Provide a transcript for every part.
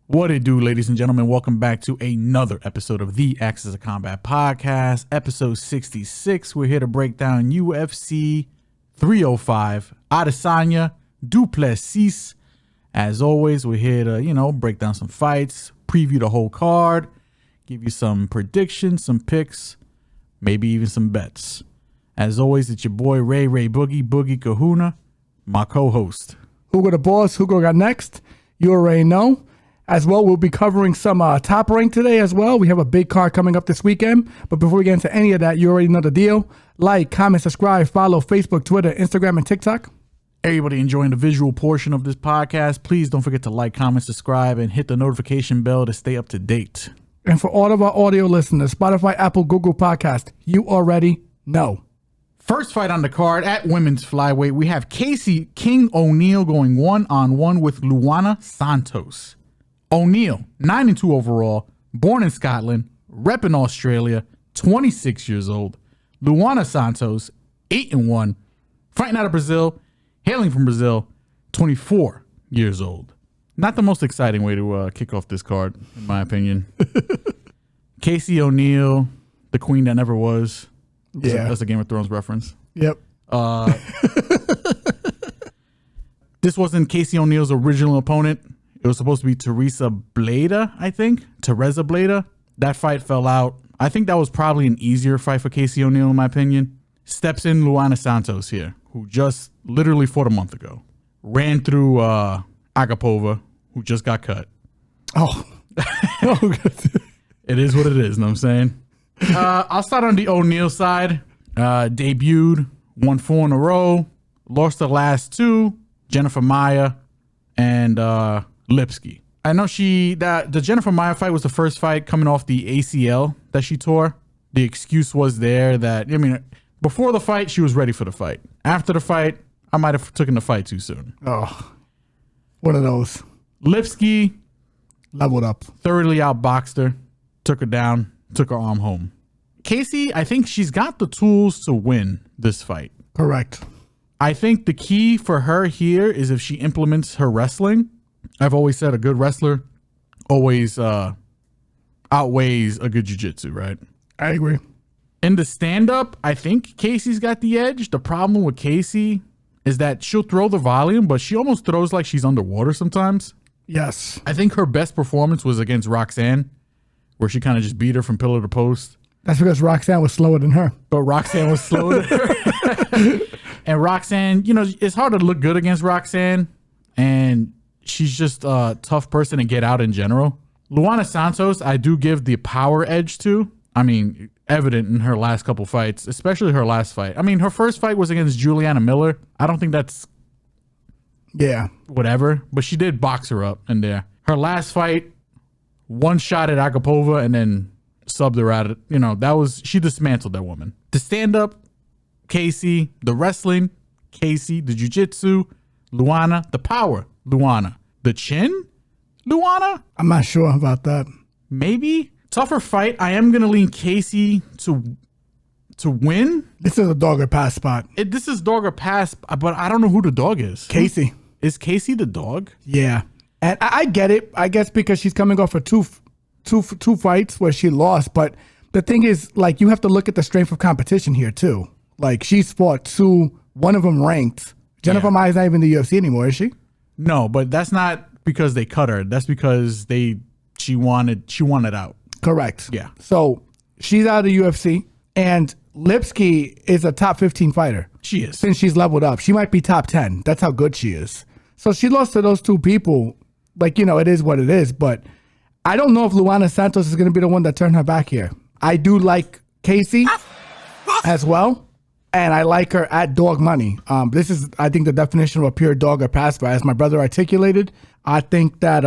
What it do, ladies and gentlemen? Welcome back to another episode of the Axis of Combat podcast, episode 66. We're here to break down UFC 305, Adesanya, Du Plessis. As always, we're here to, break down some fights, preview the whole card, give you some predictions, some picks, maybe even some bets. As always, it's your boy Ray Boogie Kahuna, my co-host. Hugo the boss, Hugo got next. You already know. As well, we'll be covering some top rank today as well. We have a big card coming up this weekend. But before we get into any of that, you already know the deal. Like, comment, subscribe, follow Facebook, Twitter, Instagram, and TikTok. Everybody enjoying the visual portion of this podcast, please don't forget to like, comment, subscribe, and hit the notification bell to stay up to date. And for all of our audio listeners, Spotify, Apple, Google Podcast, you already know. First fight on the card at women's flyweight, we have Casey King O'Neill going one-on-one with Luana Santos. O'Neill, 9-2 overall, born in Scotland, repping Australia, 26 years old. Luana Santos, 8-1, fighting out of Brazil, hailing from Brazil, 24 years old. Not the most exciting way to kick off this card, in my opinion. Casey O'Neill, the queen that never was. Yeah. That's a Game of Thrones reference. Yep. This wasn't Casey O'Neill's original opponent. It was supposed to be Teresa Bleda, I think. Teresa Bleda. That fight fell out. I think that was probably an easier fight for Casey O'Neill, in my opinion. Steps in Luana Santos here, who just literally fought a month ago. Ran through Agapova, who just got cut. Oh. It is what it is, know what I'm saying? I'll start on the O'Neill side. Debuted, won 4 in a row. Lost the last 2. Jennifer Maia and Lipski. I know the Jennifer Maia fight was the first fight coming off the ACL that she tore. The excuse was there that, before the fight, she was ready for the fight. After the fight, I might have taken the fight too soon. Oh, one of those. Lipski leveled up. Thoroughly outboxed her, took her down, took her arm home. Casey, I think she's got the tools to win this fight. Correct. I think the key for her here is if she implements her wrestling. I've always said a good wrestler always outweighs a good jiu-jitsu, right? I agree. In the stand-up, I think Casey's got the edge. The problem with Casey is that she'll throw the volume, but she almost throws like she's underwater sometimes. Yes. I think her best performance was against Roxanne, where she kind of just beat her from pillar to post. That's because Roxanne was slower than her. But Roxanne was slower than her. And Roxanne, it's hard to look good against Roxanne. And she's just a tough person to get out in general. Luana Santos, I do give the power edge to. Evident in her last couple fights, especially her last fight. Her first fight was against Juliana Miller. I don't think that's whatever, but she did box her up in there. Her last fight, one shot at Agapova and then subbed her at it. She dismantled that woman. The stand-up, Casey. The wrestling, Casey. The jiu-jitsu, Luana. The power, Luana. The chin, Luana? I'm not sure about that. Maybe. Tougher fight. I am going to lean Casey to win. This is a dog or pass spot. This is dog or pass, but I don't know who the dog is. Casey. Is Casey the dog? Yeah. And I get it. I guess because she's coming off of two fights where she lost. But the thing is, you have to look at the strength of competition here, too. She's fought 2, one of them ranked. Jennifer Maia's not even in the UFC anymore, is she? No, but that's not because they cut her. That's because she wanted out. Correct. Yeah. So she's out of the UFC, and Lipski is a top 15 fighter. She is. Since she's leveled up. She might be top 10. That's how good she is. So she lost to those 2 people. It is what it is. But I don't know if Luana Santos is going to be the one that turned her back here. I do like Casey as well. And I like her at dog money. This is, I think, the definition of a pure dog or pass fight. As my brother articulated, I think that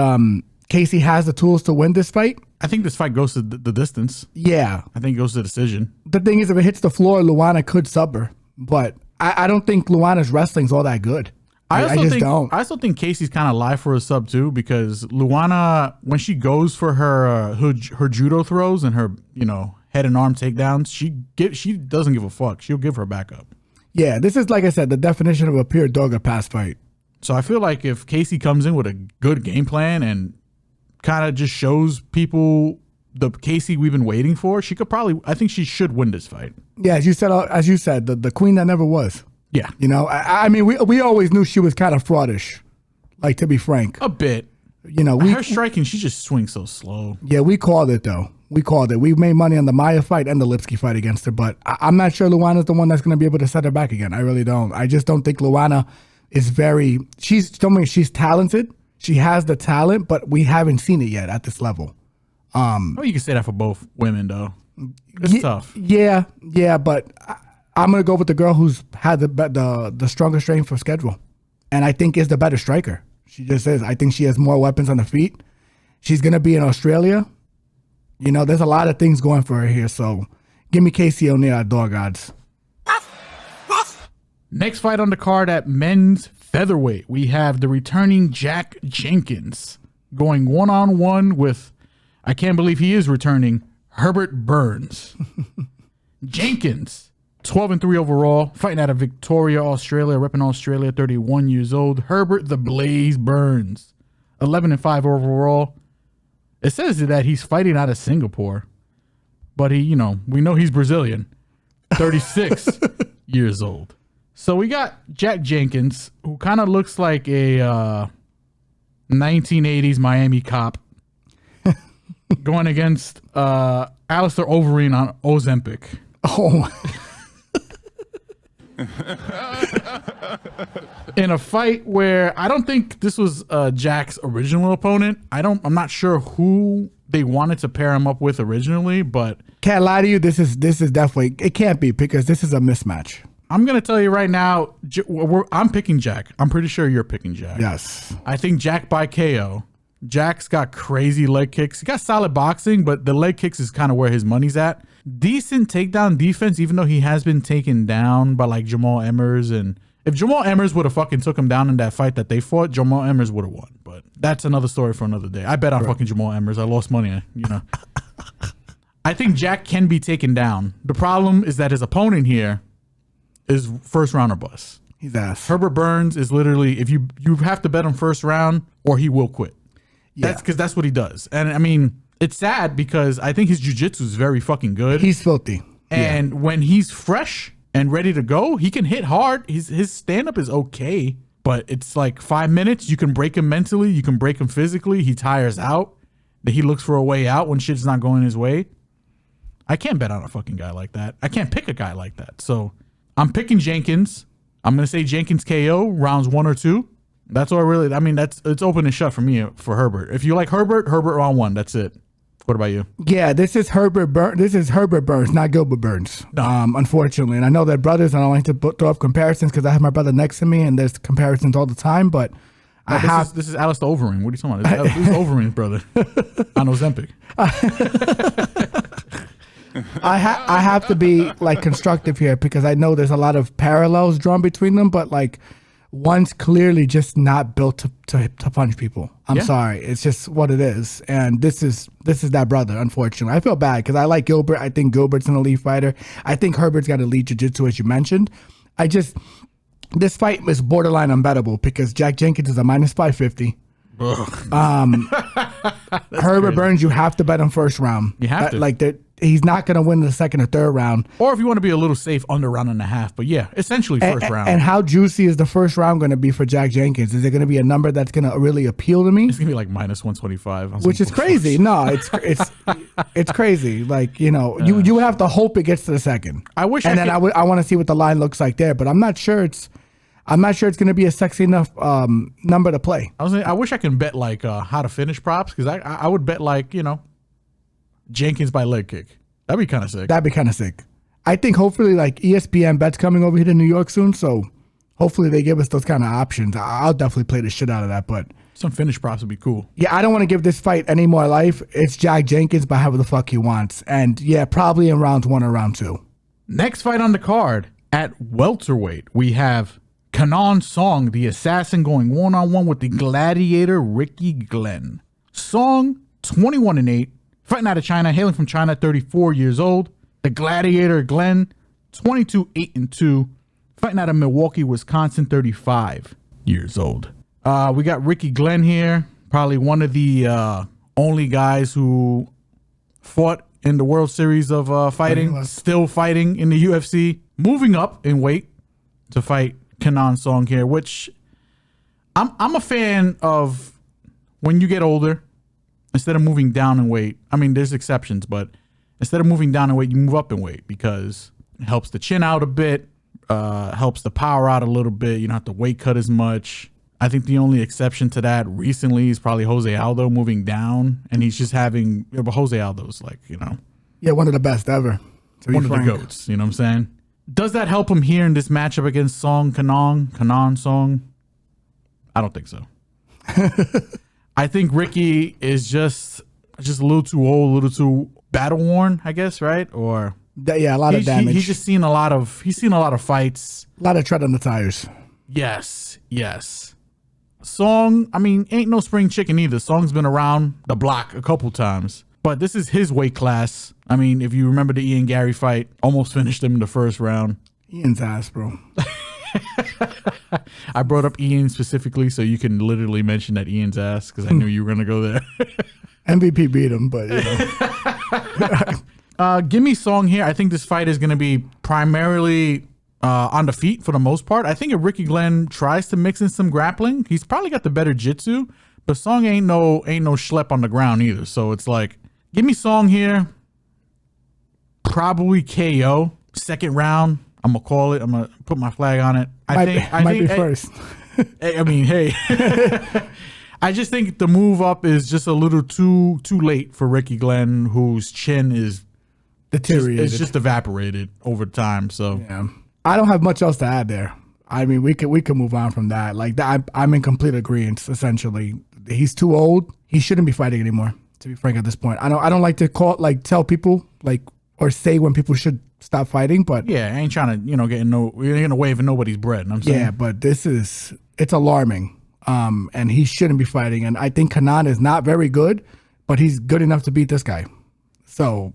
Casey has the tools to win this fight. I think this fight goes to the distance. Yeah. I think it goes to decision. The thing is, if it hits the floor, Luana could sub her. But I don't think Luana's wrestling's all that good. I just don't. I also think Casey's kind of live for a sub too, because Luana, when she goes for her judo throws and her head and arm takedowns, she doesn't give a fuck. She'll give her back up. Yeah, this is, like I said, the definition of a pure dog or pass fight. So I feel like if Casey comes in with a good game plan and kind of just shows people the Casey we've been waiting for. She could probably, I think she should win this fight. Yeah, as you said, the queen that never was. Yeah. You know, I mean, we always knew she was kind of fraudish, like, to be frank. A bit. You know, her striking, she just swings so slow. Yeah, we called it, though. We called it. We made money on the Maya fight and the Lipsky fight against her, but I'm not sure Luana's the one that's going to be able to set her back again. I really don't. I just don't think Luana is she's talented. She has the talent, but we haven't seen it yet at this level. Well, you can say that for both women, though. It's tough. Yeah, but I'm going to go with the girl who's had the stronger strength for schedule, and I think is the better striker. She just is. I think she has more weapons on the feet. She's going to be in Australia. You know, there's a lot of things going for her here, so give me Casey O'Neill at dog odds. Next fight on the card at men's featherweight, we have the returning Jack Jenkins going one-on-one with, I can't believe he is returning, Herbert Burns. Jenkins, 12-3 overall, fighting out of Victoria, Australia, repping Australia, 31 years old. Herbert the Blaze Burns, 11-5 overall. It says that he's fighting out of Singapore, but we know he's Brazilian, 36 years old. So we got Jack Jenkins, who kind of looks like a 1980s Miami cop, going against Alistair Overeem on Ozempic. Oh. In a fight where I don't think this was Jack's original opponent. I'm not sure who they wanted to pair him up with originally, but can't lie to you, this is definitely, it can't be, because this is a mismatch. I'm going to tell you right now, I'm picking Jack. I'm pretty sure you're picking Jack. Yes. I think Jack by KO. Jack's got crazy leg kicks. He got solid boxing, but the leg kicks is kind of where his money's at. Decent takedown defense, even though he has been taken down by like Jamal Emmers. And if Jamal Emmers would have fucking took him down in that fight that they fought, Jamal Emmers would have won. But that's another story for another day. I bet on fucking Jamal Emmers. I lost money, I think Jack can be taken down. The problem is that his opponent here is first round or bust. He's ass. Herbert Burns is literally, if you have to bet him first round or he will quit. That's because that's what he does. And I mean, it's sad because I think his jiu-jitsu is very fucking good. He's filthy. And when he's fresh and ready to go, he can hit hard. His stand-up is okay, but it's like 5 minutes. You can break him mentally. You can break him physically. He tires out. He looks for a way out when shit's not going his way. I can't bet on a fucking guy like that. I can't pick a guy like that. So I'm picking Jenkins. I'm going to say Jenkins KO, rounds 1 or 2. That's all really, it's open and shut for me for Herbert. If you like Herbert round 1, that's it. What about you? Yeah, this is Herbert Burns, not Gilbert Burns. No. Unfortunately. And I know they're brothers, and I don't like to throw up comparisons because I have my brother next to me, and there's comparisons all the time, but this is Alistair Overeem. What are you talking about? This is Overeem's brother on Ozempic. I have to be like constructive here because I know there's a lot of parallels drawn between them, but like one's clearly just not built to punch people. I'm sorry, it's just what it is, and this is that brother. Unfortunately, I feel bad because I like Gilbert. I think Gilbert's an elite fighter. I think Herbert's got elite jiu-jitsu, as you mentioned. This fight is borderline unbettable because Jack Jenkins is a minus 550. Herbert Burns, you have to bet him first round. You have to. He's not going to win the second or third round. Or if you want to be a little safe, under round and a half. But yeah, essentially first round. And how juicy is the first round going to be for Jack Jenkins? Is it going to be a number that's going to really appeal to me? It's going to be like minus 125. Which is crazy. No, it's crazy. Like, you have to hope it gets to the second. I want to see what the line looks like there, but I'm not sure it's going to be a sexy enough number to play. I wish I could bet like how to finish props because I would bet like, Jenkins by leg kick. That'd be kind of sick. I think hopefully like ESPN bet's coming over here to New York soon, so hopefully they give us those kind of options. I'll definitely play the shit out of that, but some finish props would be cool. Yeah, I don't want to give this fight any more life. It's Jack Jenkins by however the fuck he wants. And yeah, probably in rounds 1 or round 2. Next fight on the card at welterweight, we have Kenan Song, the assassin, going one-on-one with the gladiator Ricky Glenn. Song, 21-8. Fighting out of China, hailing from China, 34 years old. The Gladiator Glenn, 22-8-2. Fighting out of Milwaukee, Wisconsin, 35 years old. We got Ricky Glenn here, probably one of the only guys who fought in the World Series of fighting, still fighting in the UFC, moving up in weight to fight Kenan Song here, which I'm a fan of. When you get older, instead of moving down in weight, I mean, there's exceptions, but instead of moving down in weight, you move up in weight because it helps the chin out a bit, helps the power out a little bit. You don't have to weight cut as much. I think the only exception to that recently is probably Jose Aldo moving down, and he's just having, but Jose Aldo's like, Yeah, one of the best ever. One of the GOATs, you know what I'm saying? Does that help him here in this matchup against Kenan Song? I don't think so. I think Ricky is just a little too old, a little too battle worn, I guess, right? Or a lot of damage. He's just seen a lot of fights. A lot of tread on the tires. Yes. Song, I mean, ain't no spring chicken either. Song's been around the block a couple times, but this is his weight class. I mean, if you remember the Ian Gary fight, almost finished him in the first round. Ian's ass, bro. I brought up Ian specifically so you can literally mention that Ian's ass because I knew you were going to go there. MVP beat him, but give me Song here. I think this fight is going to be primarily on the feet for the most part. I think if Ricky Glenn tries to mix in some grappling, he's probably got the better jitsu, but Song ain't no schlep on the ground either. So it's like, give me Song here. Probably KO. Second round. I'm gonna call it. I'm gonna put my flag on it. I think be first. I mean, hey, I just think the move up is just a little too late for Ricky Glenn, whose chin is deteriorated. It's just evaporated over time. So yeah, I don't have much else to add there. I mean, we could move on from that. Like that, I'm in complete agreement. Essentially, he's too old. He shouldn't be fighting anymore. To be frank, at this point, I don't like to tell people or say when people should stop fighting, but yeah, I ain't trying to, get in a wave of nobody's bread. I'm saying, yeah, but it's alarming. And he shouldn't be fighting. And I think Kenan is not very good, but he's good enough to beat this guy. So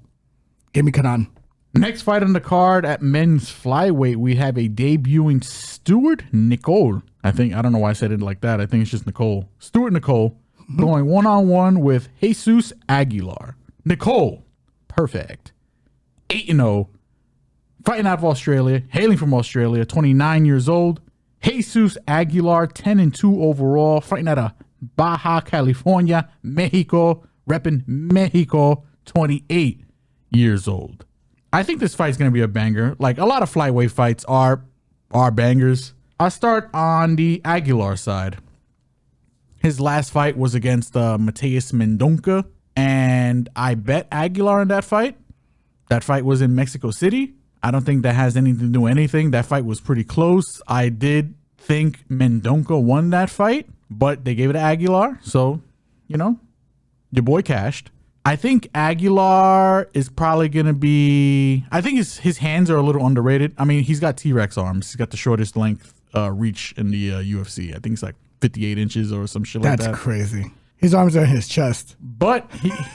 give me Kenan. Next fight on the card at men's flyweight, we have a debuting Stewart Nicoll. I don't know why I said it like that. I think it's just Nicoll. Stewart Nicoll going one-on-one with Jesus Aguilar. Nicoll, perfect. 8-0. Fighting out of Australia, hailing from Australia, 29 years old. Jesus Aguilar, 10-2 overall, fighting out of Baja California, Mexico, repping Mexico, 28 years old. I think this fight's going to be a banger. Like, a lot of flyweight fights are bangers. I'll start on the Aguilar side. His last fight was against Mateusz Mendonca, and I bet Aguilar in that fight. That fight was in Mexico City. I don't think that has anything to do with anything. That fight was pretty close. I did think Mendonca won that fight, but they gave it to Aguilar. So, your boy cashed. I think Aguilar is probably going to be... I think his hands are a little underrated. I mean, he's got T-Rex arms. He's got the shortest length reach in the UFC. I think it's like 58 inches or some shit like that. That's crazy. His arms are in his chest. But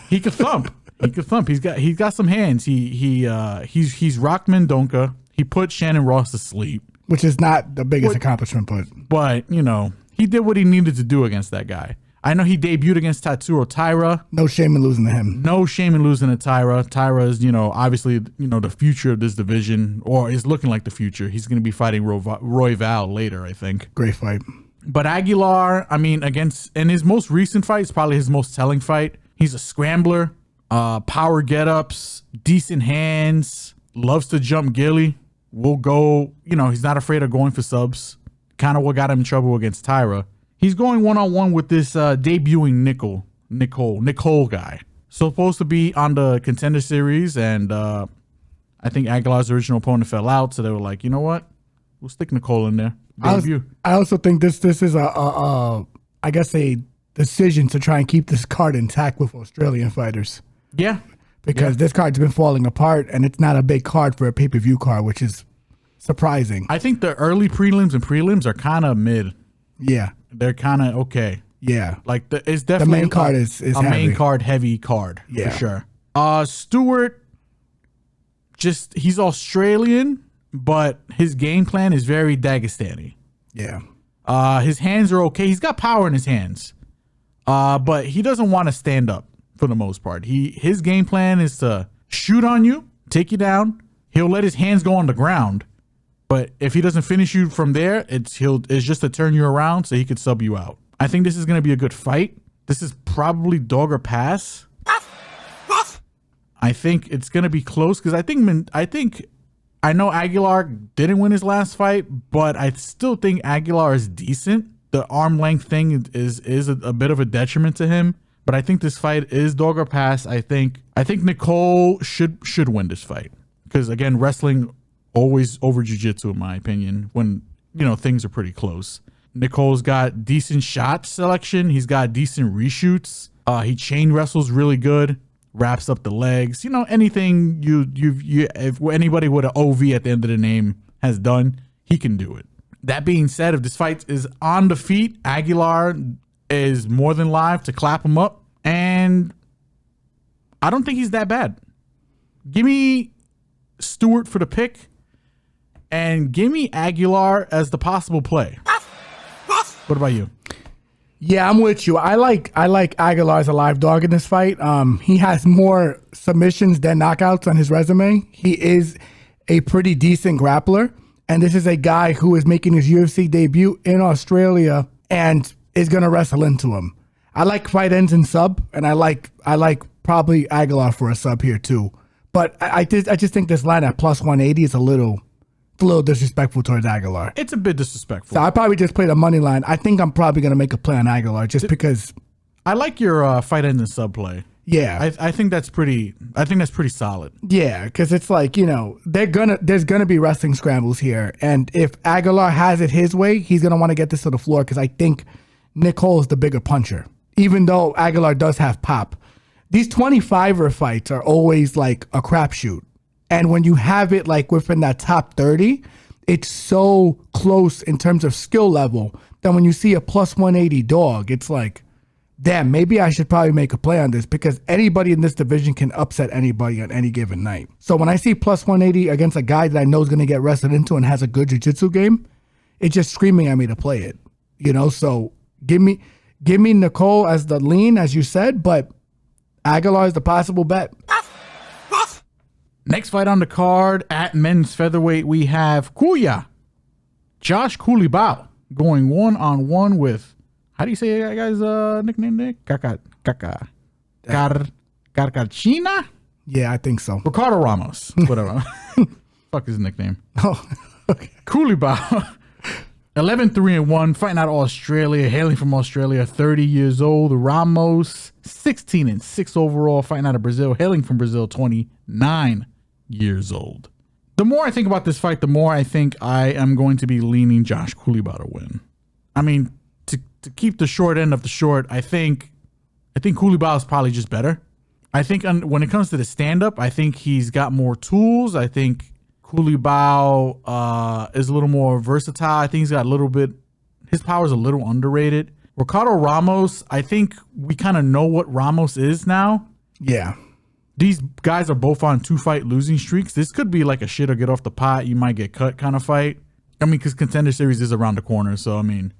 he could thump. He could thump. He's got some hands. He's rocked Mendonca. He put Shannon Ross to sleep, which is not the biggest accomplishment, but he did what he needed to do against that guy. I know he debuted against Tatsuro Taira. No shame in losing to him. No shame in losing to Taira. Taira is obviously the future of this division, or is looking like the future. He's going to be fighting Roy Val later, I think. Great fight. But Aguilar, I mean, in his most recent fight, it's probably his most telling fight. He's a scrambler. Power get-ups, decent hands, loves to jump gilly, will go, he's not afraid of going for subs. Kind of what got him in trouble against Taira. He's going one-on-one with this debuting Nicoll guy. Supposed to be on the Contender Series, and I think Aguilar's original opponent fell out, so they were like, you know what? We'll stick Nicoll in there. Debut. I also think this is a decision to try and keep this card intact with Australian fighters. Yeah. Because this card's been falling apart, and it's not a big card for a pay-per-view card, which is surprising. I think the early prelims are kind of mid. Yeah. They're kind of okay. Yeah. Like, it's definitely the main card is a heavy. main card heavy card, for sure. Stewart, he's Australian, but his game plan is very Dagestani. Yeah. His hands are okay. He's got power in his hands. But he doesn't want to stand up. for the most part. His game plan is to shoot on you, take you down. He'll let his hands go on the ground, but if he doesn't finish you from there, it's just to turn you around so he could sub you out. I think this is going to be a good fight. This is probably dog or pass. I think it's going to be close because I know Aguilar didn't win his last fight, but I still think Aguilar is decent. The arm length thing is a bit of a detriment to him, but I think this fight is dog or pass. I think Nicoll should win this fight because, again, wrestling always over jiu-jitsu in my opinion when things are pretty close. Nicoll's got decent shot selection. He's got decent reshoots. He chain wrestles really good. Wraps up the legs. Anything if anybody with an OV at the end of the name has done, he can do it. That being said, if this fight is on the feet, Aguilar is more than live to clap him up, and I don't think he's that bad. Give me Stewart for the pick, and give me Aguilar as the possible play. What about you? Yeah, I'm with you. I like Aguilar as a live dog in this fight. He has more submissions than knockouts on his resume. He is a pretty decent grappler, and this is a guy who is making his UFC debut in Australia and is going to wrestle into him. I like fight ends and sub, and I like probably Aguilar for a sub here too. But I just think this line at plus 180 is a little disrespectful towards Aguilar. It's a bit disrespectful. So I probably just played a money line. I think I'm probably going to make a play on Aguilar just because. I like your fight end and sub play. Yeah, I think that's pretty solid. Yeah, because it's like there's gonna be wrestling scrambles here, and if Aguilar has it his way, he's gonna want to get this to the floor because I think Nicoll is the bigger puncher. Even though Aguilar does have pop, these 25er fights are always like a crapshoot. And when you have it like within that top 30, it's so close in terms of skill level that when you see a plus 180 dog, it's like, damn, maybe I should probably make a play on this because anybody in this division can upset anybody on any given night. So when I see plus 180 against a guy that I know is going to get wrestled into and has a good jiu-jitsu game, it's just screaming at me to play it. So give me Nicoll as the lean, as you said, but Aguilar is the possible bet. Next fight on the card at men's featherweight, we have Josh Culibao going one-on-one with, how do you say that guy's nickname, Nick? Carcachina? Yeah, I think so. Ricardo Ramos, whatever. Fuck his nickname. Oh, okay. Culibao, 11-3-1, fighting out of Australia, hailing from Australia, 30 years old. Ramos, 16-6 overall, fighting out of Brazil, hailing from Brazil, 29 years old. The more I think about this fight, the more I think I am going to be leaning Josh Culibao to win. I mean, to keep the short end of the short, I think Culibao is probably just better. I think when it comes to the stand-up, I think he's got more tools. I think Culibao is a little more versatile. I think he's got his power is a little underrated. Ricardo Ramos, I think we kind of know what Ramos is now. Yeah. These guys are both on 2-fight losing streaks. This could be like a shit or get off the pot, you might get cut kind of fight. I mean, because Contender Series is around the corner. So, I mean,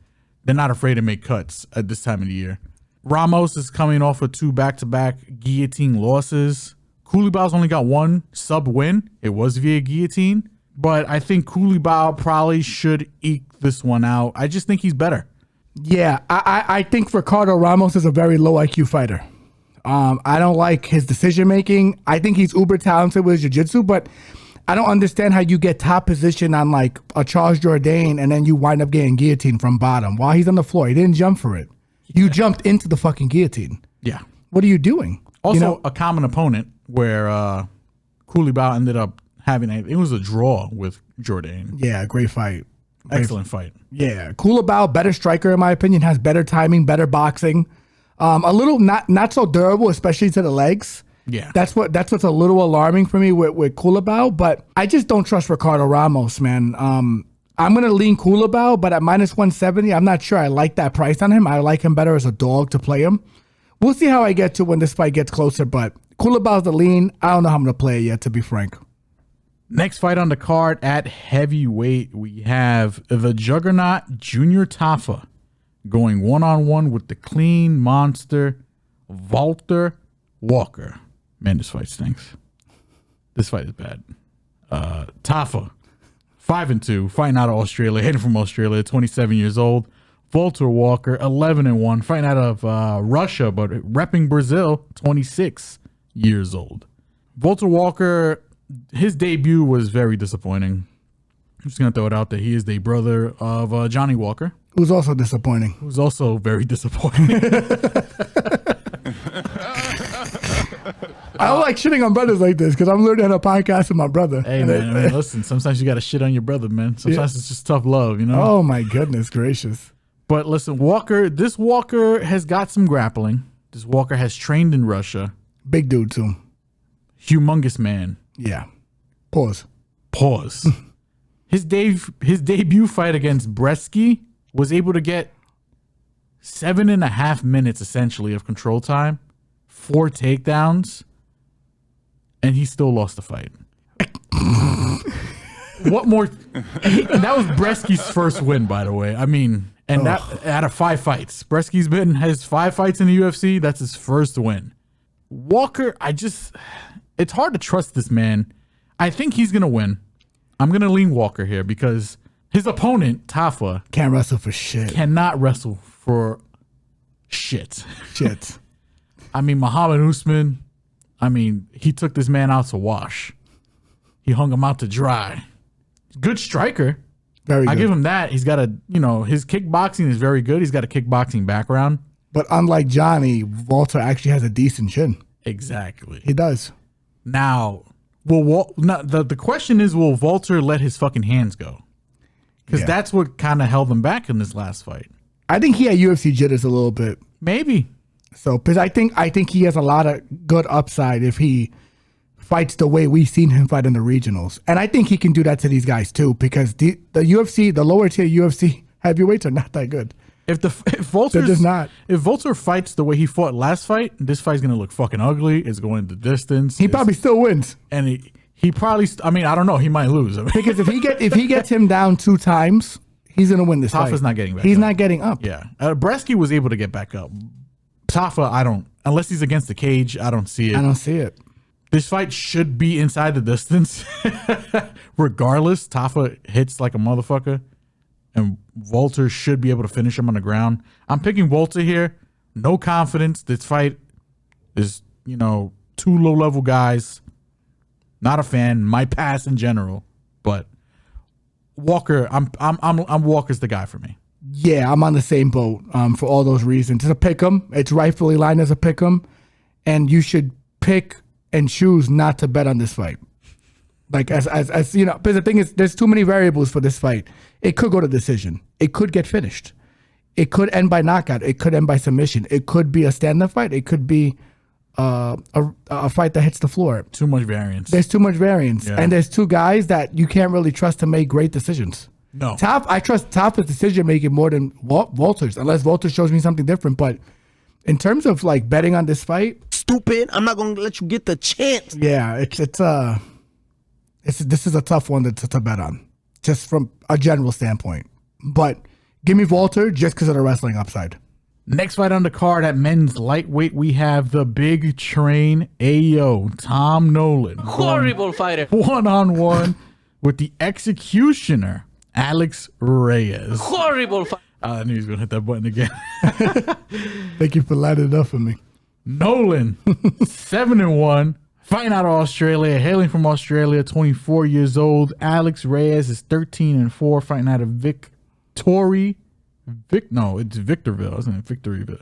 they're not afraid to make cuts at this time of the year. Ramos is coming off of 2 back-to-back guillotine losses. Culibao's only got 1 sub win. It was via guillotine. But I think Culibao probably should eke this one out. I just think he's better. Yeah, I think Ricardo Ramos is a very low IQ fighter. I don't like his decision making. I think he's uber talented with jiu-jitsu, but I don't understand how you get top position on like a Charles Jourdain and then you wind up getting guillotine from bottom while he's on the floor. He didn't jump for it. You jumped into the fucking guillotine. Yeah. What are you doing? Also, a common opponent where Culibao ended up having it was a draw with Jourdain. Yeah, great fight. Excellent fight. Yeah, Culibao, better striker in my opinion, has better timing, better boxing. A little not so durable, especially to the legs. Yeah, that's what's a little alarming for me with Culibao. But I just don't trust Ricardo Ramos, man. I'm gonna lean Culibao, but at minus 170, I'm not sure I like that price on him. I like him better as a dog to play him. We'll see how I get to when this fight gets closer. But Culibao's the lean. I don't know how I'm gonna play it yet, to be frank. Next fight on the card at heavyweight, we have the Juggernaut Junior Tafa going one-on-one with the clean monster Valter Walker. Man, this fight stinks. This fight is bad. Tafa, 5-2, fighting out of Australia, hating from Australia, 27 years old. Valter Walker, 11-1, fighting out of Russia, but repping Brazil, 26 years old. Valter Walker, his debut was very disappointing. I'm just going to throw it out there. He is the brother of Johnny Walker. Who's also disappointing. Who's also very disappointing. I don't like shitting on brothers like this because I'm learning on a podcast with my brother. Hey, man, I mean, listen, sometimes you got to shit on your brother, man. Sometimes it's just tough love, you know? Oh, my goodness gracious. But listen, this Walker has got some grappling. This Walker has trained in Russia. Big dude, too. Humongous man. Yeah. Pause. His debut fight against Bresky was able to get 7.5 minutes, essentially, of control time, 4 takedowns, and he still lost the fight. What more? That was Bresky's first win, by the way. I mean, and that out of 5 fights. Bresky's has 5 fights in the UFC. That's his first win. Walker, it's hard to trust this man. I think he's going to win. I'm going to lean Walker here because his opponent, Tafa, can't wrestle for shit. Cannot wrestle for shit. Shit. I mean, Muhammad Usman, he took this man out to wash. He hung him out to dry. Good striker. Very good. I give him that. He's got his kickboxing is very good. He's got a kickboxing background. But unlike Johnny, Valter actually has a decent chin. Exactly. He does. Now, the question is, will Valter let his fucking hands go? Because that's what kind of held him back in this last fight. I think he had UFC jitters a little bit. Maybe. So, because I think he has a lot of good upside if he fights the way we've seen him fight in the regionals. And I think he can do that to these guys too, because the UFC, the lower tier UFC heavyweights are not that good. If Valter fights the way he fought last fight, this fight's gonna look fucking ugly. It's going the distance. He probably still wins, and he probably. I don't know. He might lose. Because if he gets him down 2 times, he's gonna win this fight. Tafa's not getting back. He's not getting up. Yeah, Bresky was able to get back up. Tafa, I don't. Unless he's against the cage, I don't see it. I don't see it. This fight should be inside the distance, regardless. Tafa hits like a motherfucker. And Valter should be able to finish him on the ground. I'm picking Valter here. No confidence. This fight is, 2 low-level guys. Not a fan. Might pass in general, but Walker. I'm Walker's the guy for me. Yeah, I'm on the same boat. For all those reasons, it's a pick'em. It's rightfully lined as a pick'em, and you should pick and choose not to bet on this fight. Like as because the thing is, there's too many variables for this fight. It could go to decision. It could get finished. It could end by knockout. It could end by submission. It could be a stand-up fight. It could be a fight that hits the floor. Too much variance. There's too much variance, and there's 2 guys that you can't really trust to make great decisions. No, I trust Tafa's decision making more than Valter's, unless Valter shows me something different. But in terms of like betting on this fight, stupid. I'm not gonna let you get the chance. Yeah, this is a tough one to bet on, just from a general standpoint. But give me Valter just because of the wrestling upside. Next fight on the card at men's lightweight, we have the big train Ayo, Tom Nolan. Horrible fighter. 1-on-1 with the executioner, Alex Reyes. Horrible fighter. I knew he was going to hit that button again. Thank you for lighting it up for me. Nolan, 7-1. Fighting out of Australia, hailing from Australia, 24 years old. Alex Reyes is 13-4, fighting out of Victorville, isn't it? Victoryville.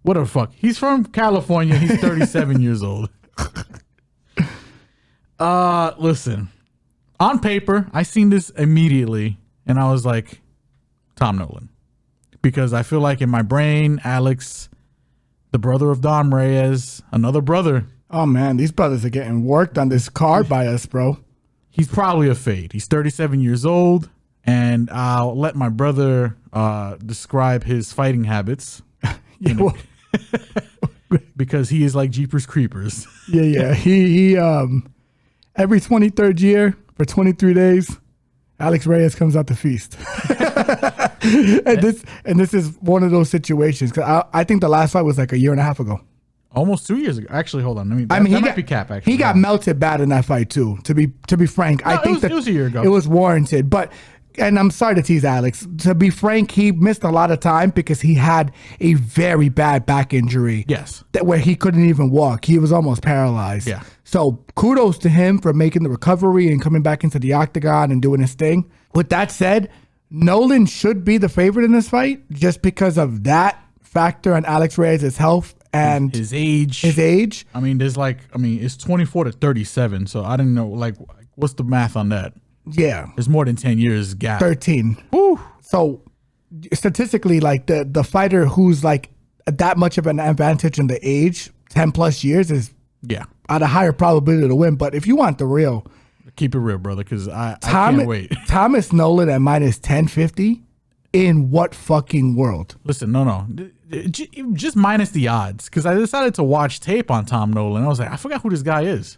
What the fuck? He's from California. He's 37 years old. Listen, on paper, I seen this immediately, and I was like, Tom Nolan. Because I feel like in my brain, Alex, the brother of Dom Reyes, another brother. Oh, man, these brothers are getting worked on this card by us, bro. He's probably a fade. He's 37 years old, and I'll let my brother describe his fighting habits. Because he is like Jeepers Creepers. Yeah. He every 23rd year for 23 days, Alex Reyes comes out to feast. and this is one of those situations. Cause I think the last fight was like a year and a half ago. Almost 2 years ago. Actually, hold on. I mean, that might be cap. Actually, he got melted bad in that fight too. To be frank, I think it was a year ago. It was warranted, but. And I'm sorry to tease Alex. To be frank, he missed a lot of time because he had a very bad back injury. Yes. Where he couldn't even walk. He was almost paralyzed. Yeah. So kudos to him for making the recovery and coming back into the octagon and doing his thing. With that said, Nolan should be the favorite in this fight just because of that factor on Alex Reyes' health and his age. I mean, it's 24 to 37. So I didn't know, what's the math on that? Yeah. There's more than 10 years gap. 13. Woo. So statistically, the fighter who's that much of an advantage in the age, 10 plus years, is at a higher probability to win. But if you want the real, keep it real, brother, because I can't wait. Thomas Nolan at minus 1050. In what fucking world? Listen, no. Just minus the odds, because I decided to watch tape on Tom Nolan. I was like, I forgot who this guy is.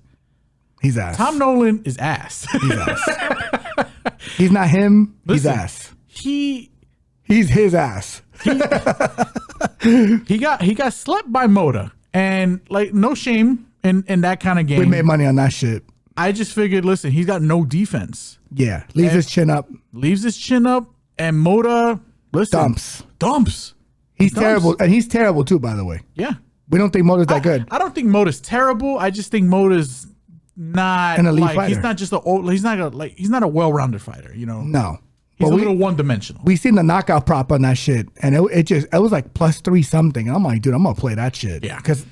He's ass. Tom Nolan is ass. He's ass. He's not him. Listen, he's ass. He's his ass. He got slept by Moda, and no shame in that kind of game. We made money on that shit. I just figured, listen, he's got no defense. Yeah, leaves his chin up, and Moda, listen, dumps. He's terrible, and he's terrible too, by the way. Yeah, we don't think Moda's that good. I don't think Moda's terrible. I just think Moda's not an elite fighter. He's not just he's not a well-rounded fighter, No. He's a little one-dimensional. We seen the knockout prop on that shit, and it was like +3 something. And I'm like, dude, I'm gonna play that shit. Yeah, because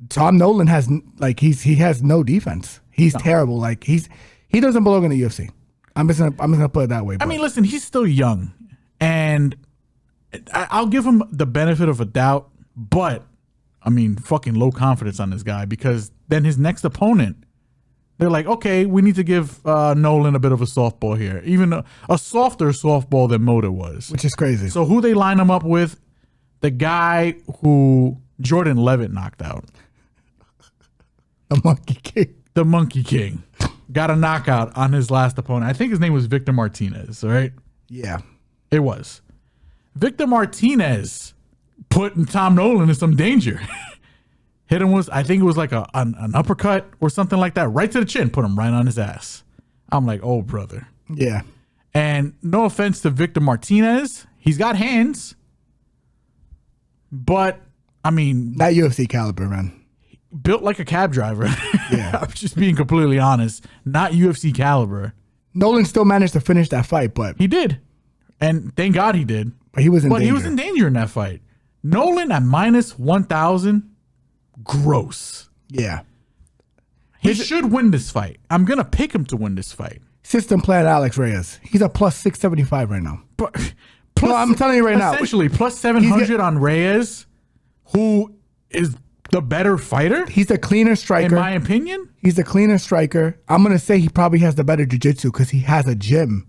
Tom Nolan has he has no defense. He's terrible. He doesn't belong in the UFC. I'm just gonna put it that way. I mean, listen, he's still young, and I'll give him the benefit of a doubt, but I mean, fucking low confidence on this guy, because then his next opponent, they're like, okay, we need to give Nolan a bit of a softball here, even a softer softball than Moda was, which is crazy. So who they line him up with? The guy who Jordan Levitt knocked out, the Monkey King, got a knockout on his last opponent. I think his name was Victor Martinez. Right? Yeah, it was. Victor Martinez put Tom Nolan in some danger. Hit him I think it was like an uppercut or something like that, right to the chin, put him right on his ass. I'm like, oh, brother. Yeah. And no offense to Victor Martinez, he's got hands, but I mean, not UFC caliber, man. Built like a cab driver. Yeah. I'm just being completely honest. Not UFC caliber. Nolan still managed to finish that fight, but he did. And thank God he did. But he was in danger. He was in danger in that fight. Nolan at minus 1,000. Gross. Yeah. He should win this fight. I'm going to pick him to win this fight. System plan Alex Reyes. He's a plus 675 right now. I'm telling you right now. Essentially, plus 700 on Reyes, who is the better fighter. He's a cleaner striker. In my opinion. He's a cleaner striker. I'm going to say he probably has the better jiu-jitsu because he has a gym,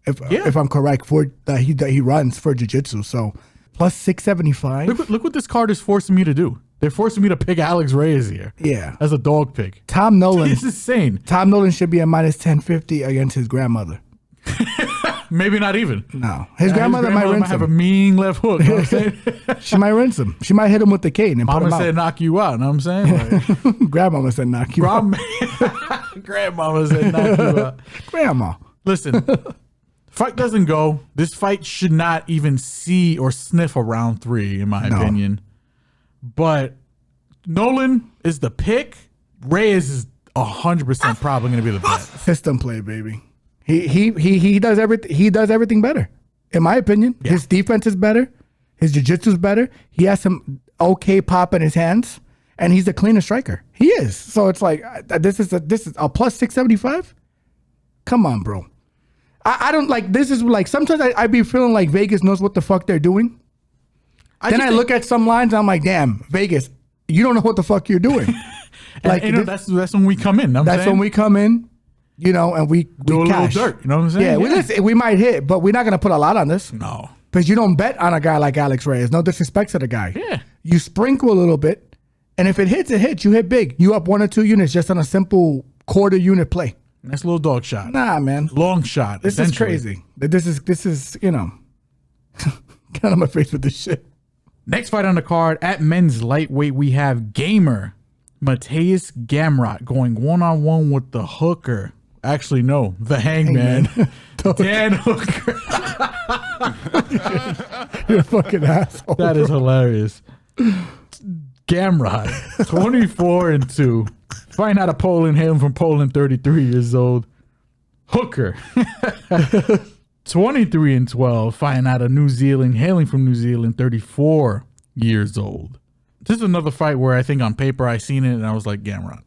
if I'm correct, for that he runs for jiu-jitsu. So plus 675. Look what this card is forcing me to do. They're forcing me to pick Alex Reyes here. Yeah. As a dog pick. Tom Nolan. It's insane. Tom Nolan should be a minus 1050 against his grandmother. Maybe not even. No. His grandmother might rinse him. Have a mean left hook. You know what I'm saying? She might rinse him. She might hit him with the cane and Mama put him said out. Knock you out. You know what I'm saying? Like, Grandmama said knock you out. Grandmama said knock you out. Grandma. Listen. Fight doesn't go. This fight should not even see or sniff a round 3, in my opinion. But Nolan is the pick. Reyes is 100% probably going to be the bet. System play, baby. He does everything. He does everything better, in my opinion. Yeah. His defense is better. His jiu-jitsu is better. He has some okay pop in his hands, and he's a cleaner striker. He is. So it's like this is a plus 675. Come on, bro. I don't like this. Is like sometimes I be feeling like Vegas knows what the fuck they're doing. Then I look at some lines and I'm like, damn, Vegas, you don't know what the fuck you're doing. Like that's when we come in. That's when we come in, and we do a cash. little dirt. You know what I'm saying? Yeah, we might hit, but we're not gonna put a lot on this. No, because you don't bet on a guy like Alex Reyes. No disrespect to the guy. Yeah, you sprinkle a little bit, and if it hits, it hits. You hit big. You up 1 or 2 units just on a simple quarter unit play. That's a little dog shot. Nah, man. Long shot. This is crazy. This is get out of my face with this shit. Next fight on the card at men's lightweight, we have gamer Mateusz Gamrot going one-on-one with the hooker. Actually, no, the hangman. Dan Hooker. You're a fucking asshole. That is hilarious. Gamrot, 24-2. Fighting out of Poland, hailing from Poland, 33 years old. Hooker, 23-12. Fighting out of New Zealand, hailing from New Zealand, 34 years old. This is another fight where I think on paper I seen it and I was like, Gamrot,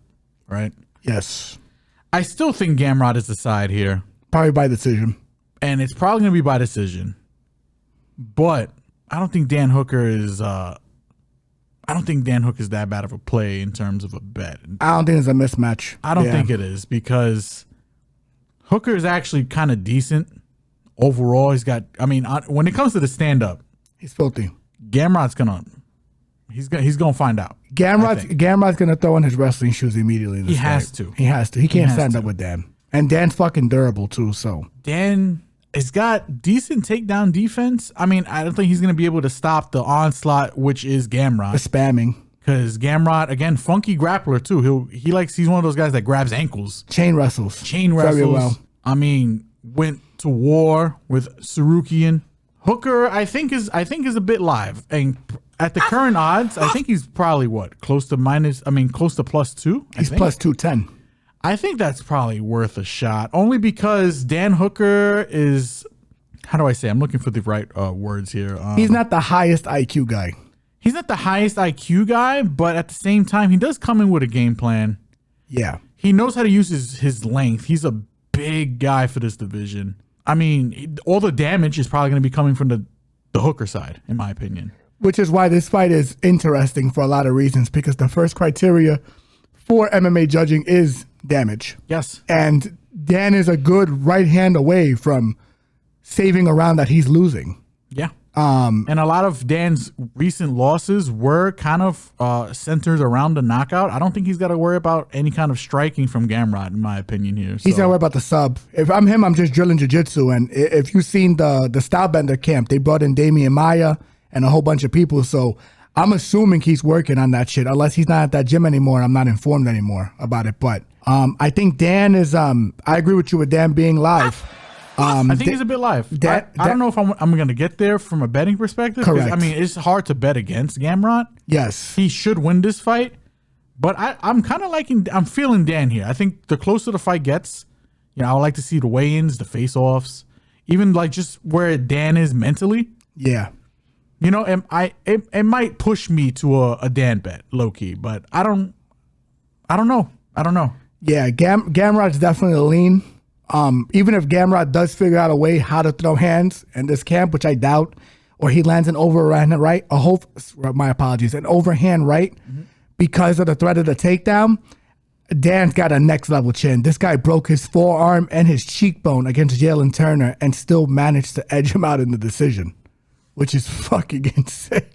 right? Yes. I still think Gamrot is the side here. Probably by decision. And it's probably going to be by decision. But I don't think Dan Hooker is that bad of a play in terms of a bet. I don't think it's a mismatch. I don't think it is, because Hooker is actually kind of decent overall. He's got, I mean, when it comes to the stand-up, he's filthy. Gamrot's he's gonna find out. Gamrot's gonna throw in his wrestling shoes immediately. He has to. He has to. He can't stand up with Dan. And Dan's fucking durable too. So Dan has got decent takedown defense. I mean, I don't think he's gonna be able to stop the onslaught, which is Gamrot. The spamming. Because Gamrot, again, funky grappler too. He's one of those guys that grabs ankles. Chain wrestles. Very well. I mean, went to war with Sarukian. Hooker, I think is a bit live. And at the current odds, I think he's probably close to +2. He's plus 210. I think that's probably worth a shot, only because Dan Hooker is, how do I say? I'm looking for the right words here. He's not the highest IQ guy. He's not the highest IQ guy, but at the same time, he does come in with a game plan. Yeah. He knows how to use his length. He's a big guy for this division. I mean, all the damage is probably going to be coming from the Hooker side, in my opinion. Which is why this fight is interesting for a lot of reasons, because the first criteria for MMA judging is damage. Yes. And Dan is a good right hand away from saving a round that he's losing. Yeah. And a lot of Dan's recent losses were kind of centered around the knockout. I don't think he's got to worry about any kind of striking from Gamrot, in my opinion here. He's got to worry about the sub. If I'm him, I'm just drilling jiu-jitsu. And if you've seen the Stylebender camp, they brought in Damian Maya and a whole bunch of people. So I'm assuming he's working on that shit, unless he's not at that gym anymore. I'm not informed anymore about it. But I think Dan is, I agree with you with Dan being live. I think he's a bit live. I don't know if I'm going to get there from a betting perspective. Correct. I mean, it's hard to bet against Gamrot. Yes. He should win this fight. But I'm kind of I'm feeling Dan here. I think the closer the fight gets, I would like to see the weigh-ins, the face-offs, even like just where Dan is mentally. Yeah. It might push me to a Dan bet, low-key, but I don't know. Yeah, Gamrot's definitely a lean. Even if Gamrot does figure out a way how to throw hands in this camp, which I doubt, or he lands an overhand right, an overhand right, because of the threat of the takedown, Dan's got a next level chin. This guy broke his forearm and his cheekbone against Jalen Turner and still managed to edge him out in the decision, which is fucking insane.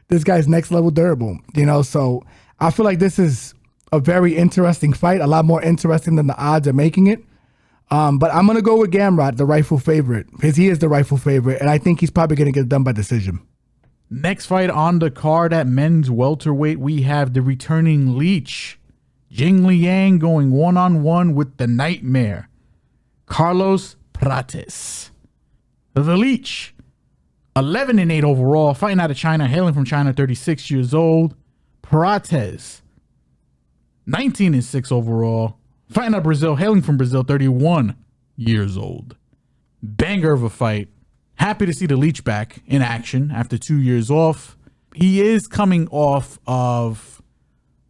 This guy's next level durable, so I feel like this is a very interesting fight, a lot more interesting than the odds are making it. But I'm going to go with Gamrot, the rightful favorite, because he is the rightful favorite, and I think he's probably going to get done by decision. Next fight on the card at men's welterweight, we have the returning Leech, Jingliang, going one-on-one with the Nightmare, Carlos Prates. The Leech, 11-8 overall, fighting out of China, hailing from China, 36 years old. Prates, 19-6 overall, fighting out of Brazil, hailing from Brazil, 31 years old. Banger of a fight. Happy to see the Leech back in action after 2 years off. He is coming off of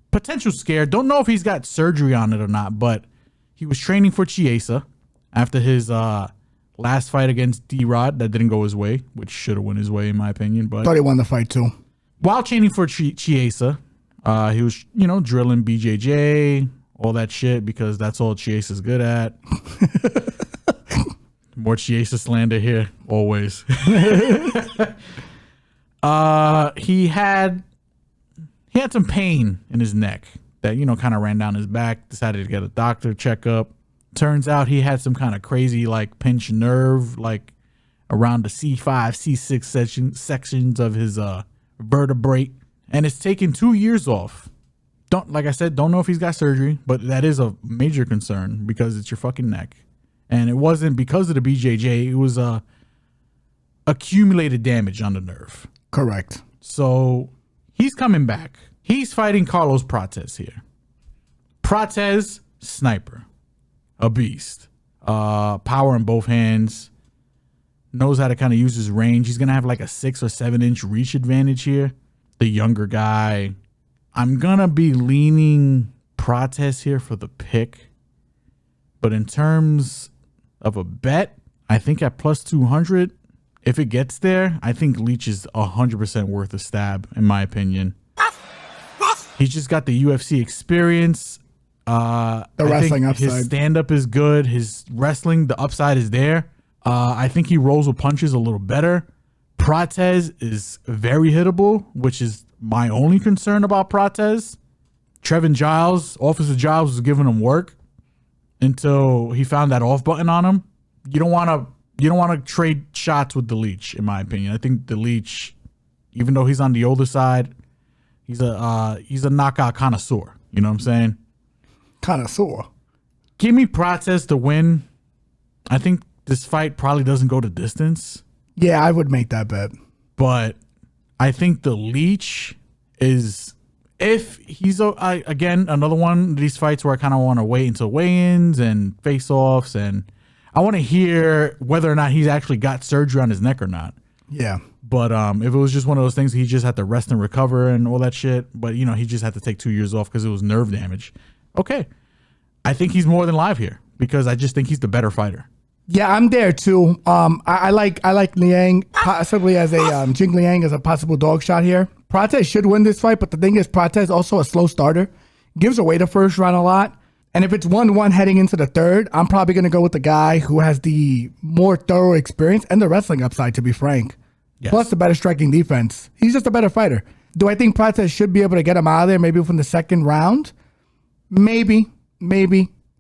potential scare. Don't know if he's got surgery on it or not, but he was training for Chiesa after his last fight against D-Rod. That didn't go his way, which should have went his way in my opinion. But thought he won the fight too. While training for Chiesa, he was, drilling BJJ, all that shit, because that's all Chiesa's good at. More Chiesa slander here, always. He had some pain in his neck that, kind of ran down his back, decided to get a doctor checkup. Turns out he had some kind of crazy, pinched nerve, around the C5, C6 sections of his vertebrae, and it's taken 2 years off. Like I said, don't know if he's got surgery, but that is a major concern because it's your fucking neck. And it wasn't because of the BJJ. It was accumulated damage on the nerve. Correct. So he's coming back. He's fighting Carlos Prates here. Prates, sniper. A beast. Power in both hands. Knows how to kind of use his range. He's going to have like a 6 or 7 inch reach advantage here. The younger guy. I'm going to be leaning Prates here for the pick. But in terms of a bet, I think at plus 200, if it gets there, I think Leach is 100% worth a stab, in my opinion. He's just got the UFC experience. The wrestling upside. His stand-up is good. His wrestling, the upside is there. I think he rolls with punches a little better. Prates is very hittable, which is my only concern about Prates. Trevin Giles, Officer Giles, was giving him work until he found that off button on him. You don't want to trade shots with the Leach, in my opinion. I think the Leach, even though he's on the older side, he's a knockout connoisseur. You know what I'm saying? Connoisseur. Give me Prates to win. I think this fight probably doesn't go the distance. Yeah, I would make that bet. But I think the Leach is, if he's, again, another one of these fights where I kind of want to wait until weigh-ins and face-offs, and I want to hear whether or not he's actually got surgery on his neck or not. Yeah. But if it was just one of those things, he just had to rest and recover and all that shit. But, he just had to take 2 years off because it was nerve damage. Okay. I think he's more than live here because I just think he's the better fighter. Yeah, I'm there too. I like Liang possibly as a Jingliang as a possible dog shot here. Prates should win this fight, but the thing is, Prates also a slow starter, gives away the first round a lot. And if it's 1-1 heading into the third, I'm probably going to go with the guy who has the more thorough experience and the wrestling upside, to be frank. Yes. Plus the better striking defense. He's just a better fighter. Do I think Prates should be able to get him out of there maybe from the second round? Maybe.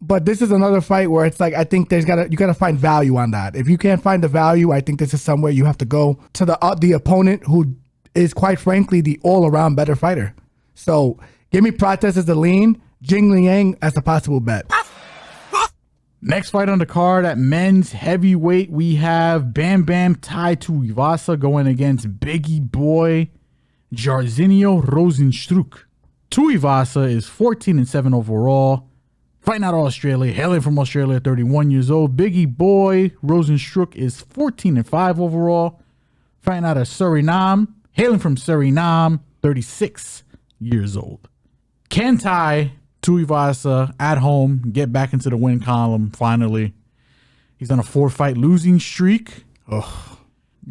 But this is another fight where it's like, I think you got to find value on that. If you can't find the value, I think this is somewhere you have to go to the opponent who is, quite frankly, the all-around better fighter. So give me Prates as the lean, Jingliang as a possible bet. Next fight on the card at men's heavyweight, we have Bam Bam Tai Tuivasa going against Biggie Boy Jairzinho Rozenstruik. Tuivasa is 14-7 overall. Fighting out of Australia, hailing from Australia, 31 years old. Biggie Boy Rozenstruik is 14-5 overall. Fighting out of Suriname, hailing from Suriname, 36 years old. Can Tai Tuivasa at home get back into the win column finally? He's on a 4-fight losing streak.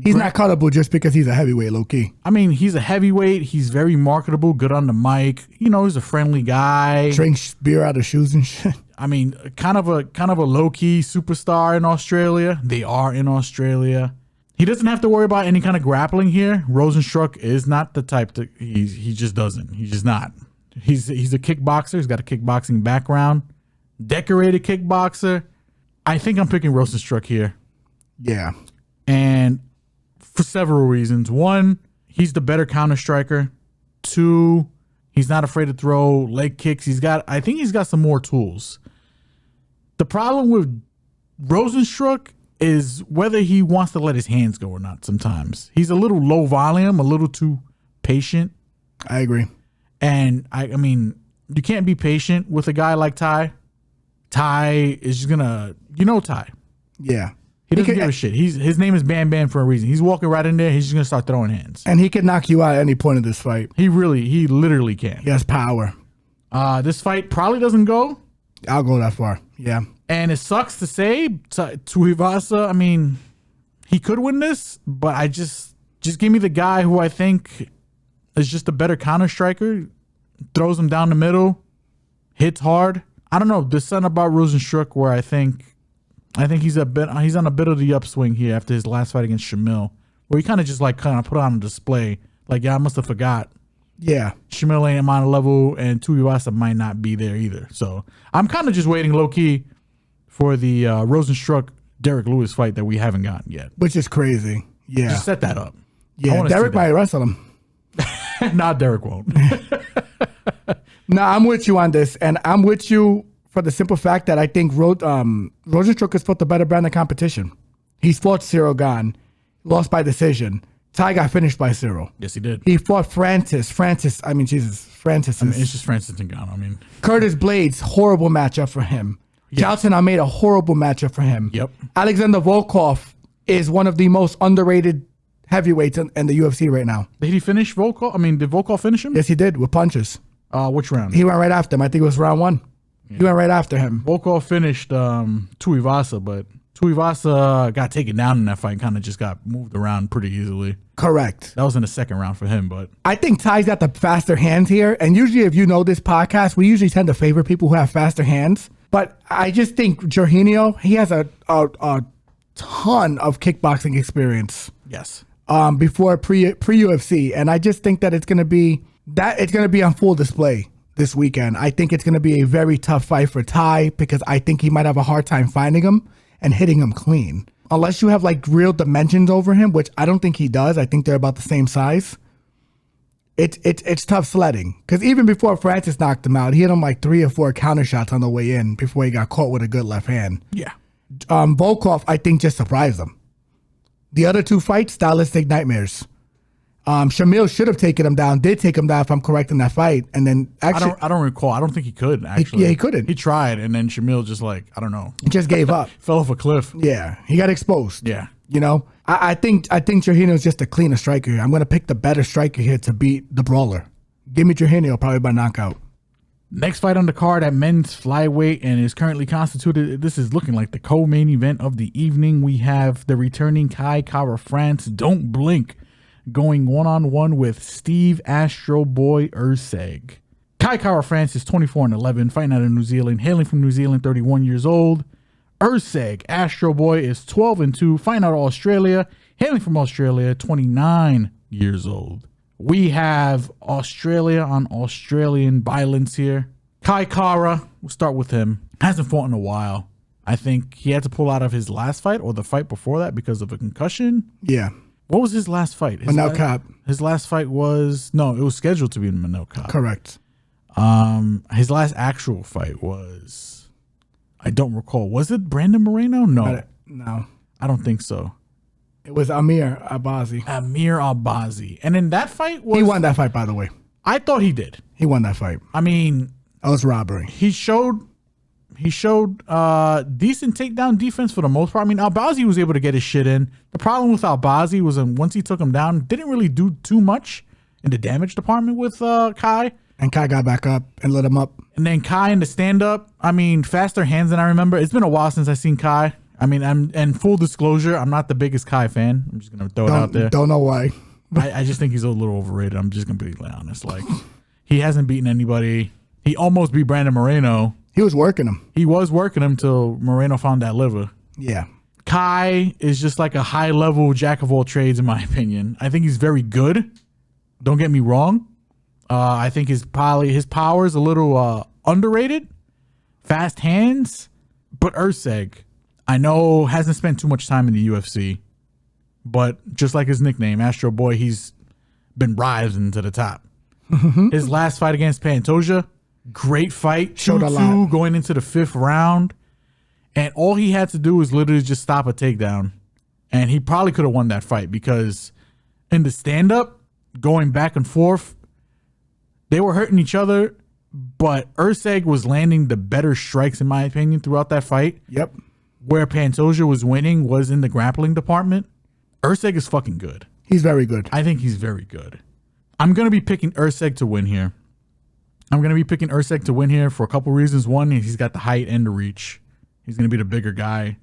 He's not cuttable just because he's a heavyweight, low-key. I mean, he's a heavyweight. He's very marketable, good on the mic. He's a friendly guy. Drinks beer out of shoes and shit. I mean, kind of a low-key superstar in Australia. They are in Australia. He doesn't have to worry about any kind of grappling here. Rozenstruik is not the type to. He just doesn't. He's just not. He's a kickboxer. He's got a kickboxing background. Decorated kickboxer. I think I'm picking Rozenstruik here. Yeah. And for several reasons. One, he's the better counter striker. Two, he's not afraid to throw leg kicks. I think he's got some more tools. The problem with Rozenstruik is whether he wants to let his hands go or not sometimes. He's a little low volume, a little too patient. I agree. And I mean, you can't be patient with a guy like Tai. Tai is just gonna, Tai. Yeah. He doesn't give a shit. His name is Bam Bam for a reason. He's walking right in there. He's just going to start throwing hands. And he can knock you out at any point in this fight. He literally can. He has power. This fight probably doesn't go. I'll go that far. Yeah. And it sucks to say, Tuivasa, I mean, he could win this, but I just give me the guy who I think is just a better counter striker, throws him down the middle, hits hard. I don't know. There's something about Rozenstruik where I think he's on a bit of the upswing here after his last fight against Shamil, where he kind of put on a display. Like, I must have forgot. Yeah. Shamil ain't on a level, and Tuivasa might not be there either. So I'm kind of just waiting low-key for the Rozenstruik Derek Lewis fight that we haven't gotten yet. Which is crazy. Yeah. Just set that up. Yeah, Derek might wrestle him. Nah, Derek won't. No, I'm with you on this, and I'm with you for the simple fact that I think Rozenstruik has fought the better brand of competition. He's fought Cyril Gane, lost by decision. Ty got finished by Cyril. Yes, he did. He fought Francis. Francis is... It's just Francis Ngannou. Curtis Blades, horrible matchup for him. Yes. Johnson, I made a horrible matchup for him. Yep. Alexander Volkov is one of the most underrated heavyweights in the UFC right now. Did he finish Volkov? Did Volkov finish him? Yes, he did, with punches. Which round? He went right after him. I think it was round 1. Yeah. He went right after him. Volkov finished Tuivasa, but Tuivasa got taken down in that fight and kind of just got moved around pretty easily. Correct. That was in the second round for him, but... I think Ty's got the faster hands here, and usually if you know this podcast, we usually tend to favor people who have faster hands. But I just think Jairzinho, he has a ton of kickboxing experience. Yes. Before pre-UFC, and I just think that it's going to be on full display this weekend. I think it's going to be a very tough fight for Ty because I think he might have a hard time finding him and hitting him clean. Unless you have like real dimensions over him, which I don't think he does. I think they're about the same size. It's tough sledding because even before Francis knocked him out, he hit him like 3 or 4 counter shots on the way in before he got caught with a good left hand. Yeah. Volkov, I think, just surprised him. The other 2 fights, stylistic nightmares. Shamil should have taken him down, did take him down if I'm correct in that fight. And then actually... I don't recall. I don't think he could, actually. He couldn't. He tried, and then Shamil just I don't know. Just gave up. Fell off a cliff. Yeah, he got exposed. Yeah. You know, I think Jairzinho is just a cleaner striker here. I'm going to pick the better striker here to beat the brawler. Give me Jairzinho probably by knockout. Next fight on the card at men's flyweight and is currently constituted. This is looking like the co-main event of the evening. We have the returning Kai Kara-France, Don't Blink, going one-on-one with Steve Astro Boy Erceg. Kai Kara-France is 24-11, fighting out of New Zealand, hailing from New Zealand, 31 years old. Erceg, Astro Boy, is 12-2, fighting out of Australia, hailing from Australia, 29 years old. We have Australia on Australian violence here. Kai Kara, we'll start with him. Hasn't fought in a while. I think he had to pull out of his last fight or the fight before that because of a concussion. Yeah. What was his last fight? Manel Kape. His last fight was... No, it was scheduled to be in Manel Kape. Correct. His last actual fight was... I don't recall. Was it Brandon Moreno? No. No. I don't think so. It was Amir Albazi. And in that fight was... He won that fight, by the way. I thought he did. He won that fight. I mean... That was robbery. He showed decent takedown defense for the most part. I mean, Albazi was able to get his shit in. The problem with Albazi was once he took him down, didn't really do too much in the damage department with Kai. And Kai got back up and lit him up. And then Kai in the stand-up, I mean, faster hands than I remember. It's been a while since I've seen Kai. I mean, and full disclosure, I'm not the biggest Kai fan. I'm just going to throw it out there. Don't know why. I just think he's a little overrated. I'm just completely honest. Like, he hasn't beaten anybody. He almost beat Brandon Moreno. He was working him. He was working him till Moreno found that liver. Yeah. Kai is just like a high-level jack of all trades, in my opinion. I think he's very good. Don't get me wrong. I think his power is a little underrated. Fast hands. But Erceg, I know, hasn't spent too much time in the UFC. But just like his nickname, Astro Boy, he's been rising to the top. His last fight against Pantoja, great fight. Showed a lot. Going into the 5th round. And all he had to do was literally just stop a takedown. And he probably could have won that fight because in the stand-up, going back and forth, they were hurting each other, but Erceg was landing the better strikes, in my opinion, throughout that fight. Yep. Where Pantoja was winning was in the grappling department. Erceg is fucking good. He's very good. I think he's very good. I'm going to be picking Erceg to win here. For a couple reasons. One, he's got the height and the reach. He's going to be the bigger guy.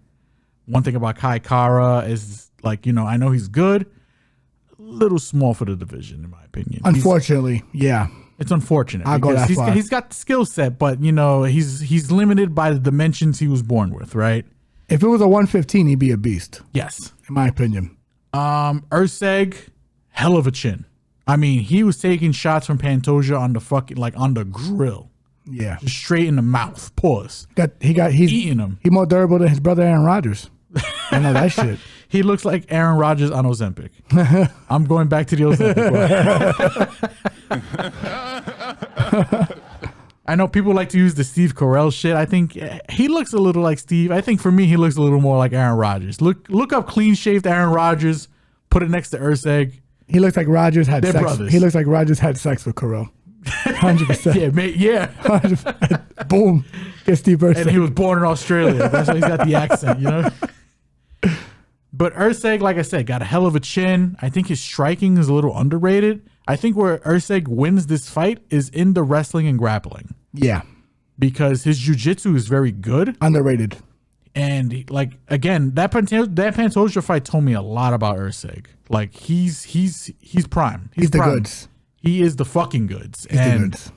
One thing about Kai Kara is, like, I know he's good. A little small for the division, in my opinion. Unfortunately, yeah. It's unfortunate. I'll go that far. He's got the skill set, but, he's limited by the dimensions he was born with, right? If it was a 115, he'd be a beast. Yes. In my opinion. Erceg, hell of a chin. I mean, he was taking shots from Pantoja on the grill. Yeah. Just straight in the mouth. Pause. He's eating them. He's more durable than his brother Aaron Rodgers. I know that shit. He looks like Aaron Rodgers on Ozempic. I'm going back to the Ozempic. I know people like to use the Steve Carell shit. I think he looks a little like Steve. I think for me, he looks a little more like Aaron Rodgers. Look up clean-shaved Aaron Rodgers. Put it next to Erceg. He looks like Rodgers had They're sex. brothers. He looks like Rodgers had sex with Carell. 100%. Yeah, mate. Yeah. 100%. Boom. Get Steve Erceg. And he was born in Australia. That's why he's got the accent, you know? But Erceg, like I said, got a hell of a chin. I think his striking is a little underrated. I think where Erceg wins this fight is in the wrestling and grappling. Yeah. Because his jiu-jitsu is very good. Underrated. And like again, that Pantoja fight told me a lot about Erceg. Like he's prime. He's the prime. goods. He is the fucking goods. He's and the goods.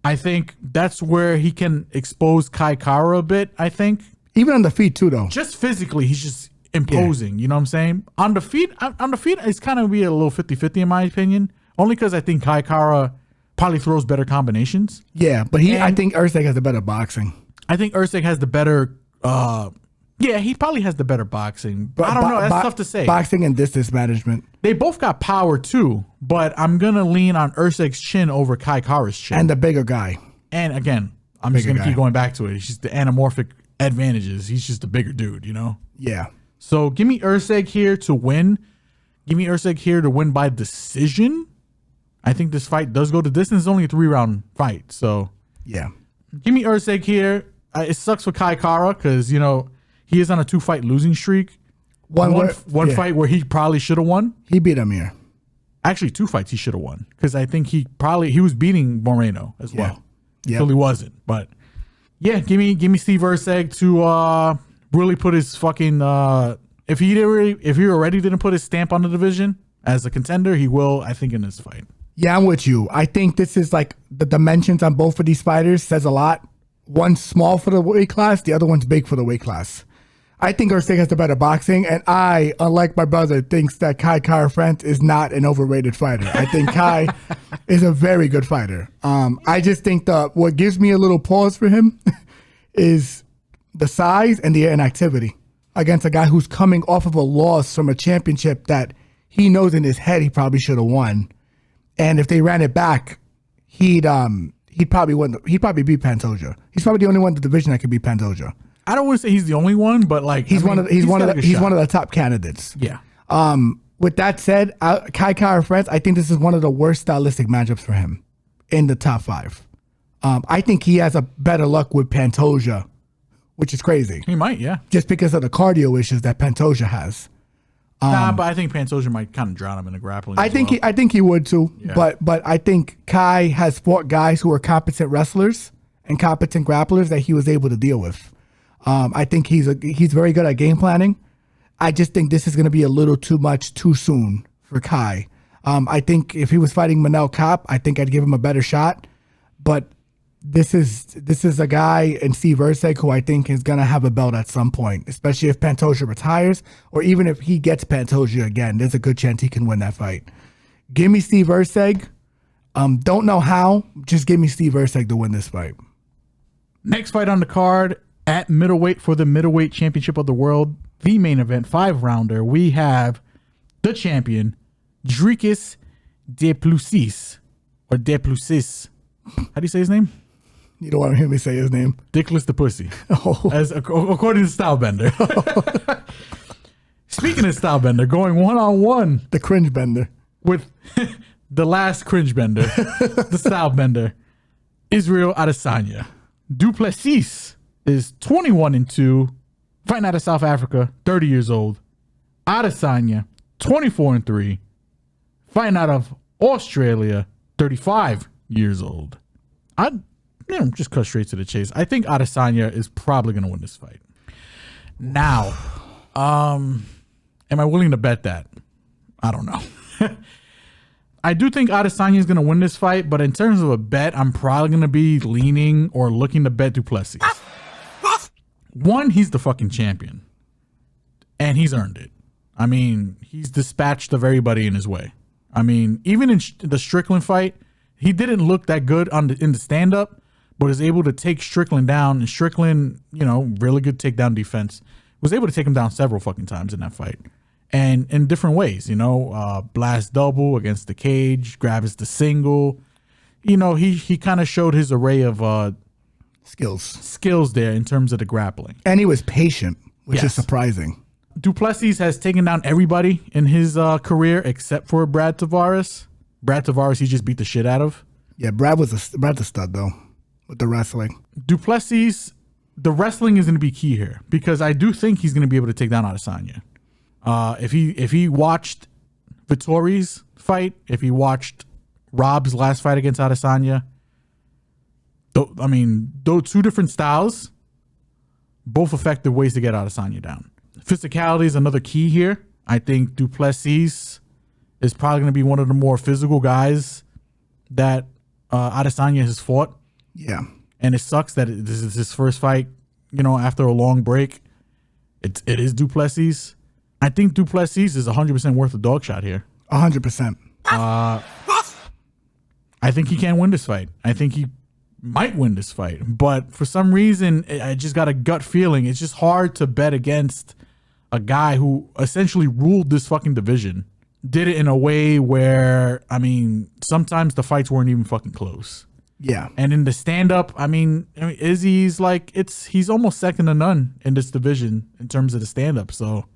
I think that's where he can expose Kai Kara a bit, I think. Even on the feet too, though. Just physically, he's just imposing, you know what I'm saying? On the feet, it's kind of be a little 50-50 in my opinion. Only because I think Kai Kara probably throws better combinations. Yeah, but I think Erceg has the better boxing. I think Erceg has the better he probably has the better boxing. But I don't know. That's tough to say. Boxing and distance management. They both got power too, but I'm going to lean on Erceg's chin over Kai Kara's chin. And the bigger guy. And again, I'm just going to keep going back to it. It's just the anamorphic advantages. He's just a bigger dude, you know? Yeah. So give me Erceg here to win. Give me Erceg here to win by decision. I think this fight does go to distance. It's only a 3-round fight. So yeah. Give me Erceg here. It sucks for Kai Kara because, you know, he is on a 2-fight losing streak. One fight where he probably should have won. He beat him here. Actually, 2 fights he should have won because I think he was beating Moreno as well. Yeah. Until he wasn't. But yeah, give me Steve Erceg to really put his fucking if he already didn't put his stamp on the division as a contender, he will, I think, in this fight. Yeah, I'm with you. I think this is like the dimensions on both of these fighters says a lot. One's small for the weight class, the other one's big for the weight class. I think Erceg has the better boxing, and I, unlike my brother, thinks that Kai Kara-France is not an overrated fighter. I think Kai is a very good fighter. I just think what gives me a little pause for him is the size and the inactivity against a guy who's coming off of a loss from a championship that he knows in his head he probably should have won. And if they ran it back, he'd probably win. He'd probably beat Pantoja. He's probably the only one in the division that could beat Pantoja. I don't want to say he's the only one, but like he's one of the top candidates. Yeah. With that said, Kai Kara-France, I think this is one of the worst stylistic matchups for him in the top 5. I think he has a better luck with Pantoja, which is crazy. He might, yeah. Just because of the cardio issues that Pantoja has. But I think Pantoja might kind of drown him in the grappling. I think he would too. Yeah. But I think Kai has fought guys who are competent wrestlers and competent grapplers that he was able to deal with. I think he's very good at game planning. I just think this is going to be a little too much too soon for Kai. I think if he was fighting Manel Kape, I think I'd give him a better shot. But this is a guy in Steve Erceg who I think is going to have a belt at some point, especially if Pantoja retires or even if he gets Pantoja again. There's a good chance he can win that fight. Give me Steve Erceg. Don't know how. Just give me Steve Erceg to win this fight. Next fight on the card at middleweight for the middleweight championship of the world, the main event 5-rounder. We have the champion Dricus Du Plessis or Du Plessis. How do you say his name? You don't want to hear me say his name. Dickless the Pussy. Oh. As according to Stylebender. Speaking of Stylebender, going one-on-one. The cringe bender. With the last cringe bender. The Stylebender. Israel Adesanya. Du Plessis is 21-2. Fighting out of South Africa. 30 years old. Adesanya. 24-3. Fighting out of Australia. 35 years old. Just cut straight to the chase. I think Adesanya is probably going to win this fight. Now, am I willing to bet that? I don't know. I do think Adesanya is going to win this fight, but in terms of a bet, I'm probably going to be leaning or looking to bet Du Plessis. One, he's the fucking champion, and he's earned it. I mean, he's dispatched of everybody in his way. I mean, even in the Strickland fight, he didn't look that good in the stand-up, but is able to take Strickland down. And Strickland, really good takedown defense. was able to take him down several fucking times in that fight. And in different ways, blast double against the cage, grabs the single. He kind of showed his array of skills there in terms of the grappling. And he was patient, which is surprising. Du Plessis has taken down everybody in his career except for Brad Tavares. Brad Tavares, he just beat the shit out of. Yeah, Brad's a stud, though, with the wrestling. Du Plessis, the wrestling is going to be key here because I do think he's going to be able to take down Adesanya. If he watched Vittori's fight, if he watched Rob's last fight against Adesanya, those two different styles, both effective ways to get Adesanya down. Physicality is another key here. I think Du Plessis is probably going to be one of the more physical guys that Adesanya has fought. Yeah. And it sucks that this is his first fight, after a long break. It is Du Plessis. I think Du Plessis is 100% worth a dog shot here. 100%. I think he can win this fight. I think he might win this fight. But for some reason, I just got a gut feeling. It's just hard to bet against a guy who essentially ruled this fucking division. Did it in a way where, sometimes the fights weren't even fucking close. Yeah. And in the stand-up, Izzy's he's almost second to none in this division in terms of the stand-up. So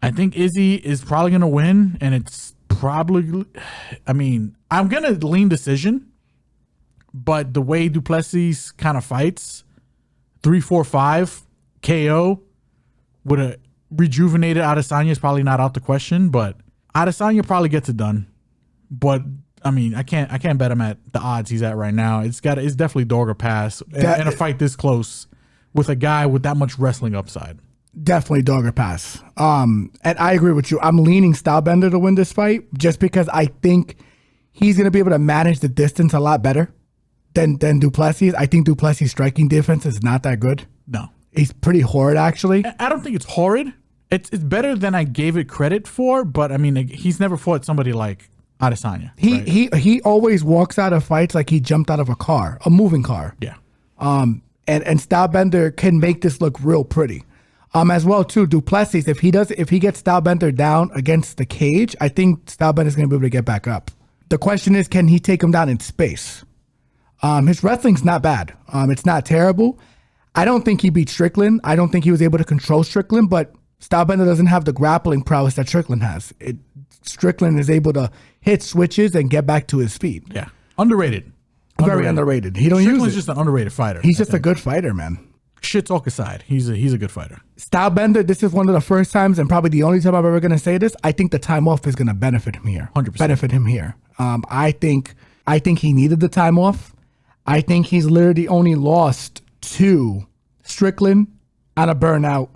I think Izzy is probably going to win, and it's probably, I'm going to lean decision, but the way Du Plessis kind of fights, 3-4-5 KO with a rejuvenated Adesanya is probably not out the question, but Adesanya probably gets it done. But I can't bet him at the odds he's at right now. It's definitely dog or pass in a fight this close with a guy with that much wrestling upside. Definitely dog or pass. And I agree with you. I'm leaning Stylebender to win this fight just because I think he's going to be able to manage the distance a lot better than Du Plessis. I think Du Plessis' striking defense is not that good. No. He's pretty horrid, actually. I don't think it's horrid. It's better than I gave it credit for, but he's never fought somebody like Adesanya. He always walks out of fights like he jumped out of a moving car. Yeah. And Stylebender can make this look real pretty. As well too, Du Plessis, if he gets Stylebender down against the cage, I think Stylebender's gonna be able to get back up. The question is, can he take him down in space? His wrestling's not bad. It's not terrible. I don't think he beat Strickland. I don't think he was able to control Strickland, but Stylebender doesn't have the grappling prowess that Strickland has. Strickland is able to hit switches and get back to his feet. Yeah. Underrated. Very underrated. He don't use it. Strickland's just an underrated fighter. He's just a good fighter, man. Shit talk aside, he's a good fighter. Stylebender, this is one of the first times and probably the only time I'm ever going to say this. I think the time off is going to benefit him here. 100%. Benefit him here. I think he needed the time off. I think he's literally only lost to Strickland on a burnout.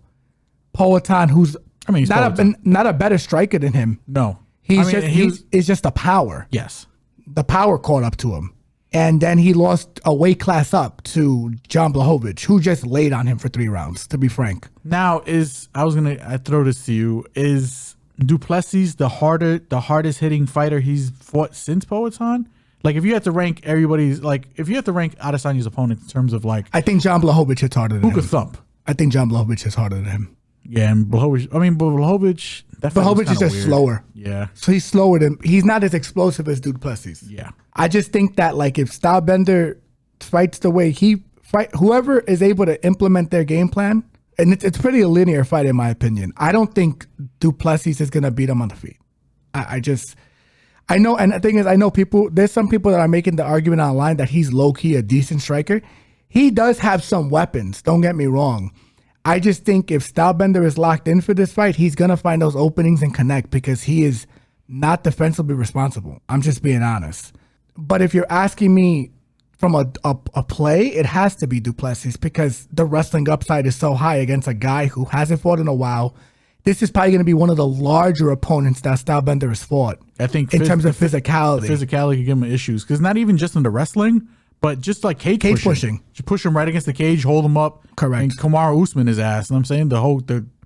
Poatan, who's not a better striker than him. No. It's just the power. Yes. The power caught up to him. And then he lost a weight class up to John Blachowicz, who just laid on him for 3 rounds, to be frank. Now, I throw this to you, is Du Plessis the hardest hitting fighter he's fought since Poatan? Like, if you had to rank Adesanya's opponents in terms of I think John Blachowicz hits harder than him. Who could thump? I think John Blachowicz hits harder than him. Yeah, and Blachowicz, Blachowicz is just slower. Yeah. So he's slower than, he's not as explosive as Du Plessis. Yeah. I just think that if Stylebender fights the way he fight, whoever is able to implement their game plan, and it's pretty a linear fight in my opinion. I don't think Du Plessis is going to beat him on the feet. I know, and the thing is, I know there's some people that are making the argument online that he's low-key a decent striker. He does have some weapons, don't get me wrong. I just think if Stylebender is locked in for this fight, he's going to find those openings and connect because he is not defensively responsible. I'm just being honest. But if you're asking me from a play, it has to be Du Plessis because the wrestling upside is so high against a guy who hasn't fought in a while. This is probably going to be one of the larger opponents that Stylebender has fought. I think in terms of physicality. Physicality could give him issues because not even just in the wrestling, but just like cage pushing. You push him right against the cage, hold him up. Correct. And Kamaru Usman his ass. And I'm saying the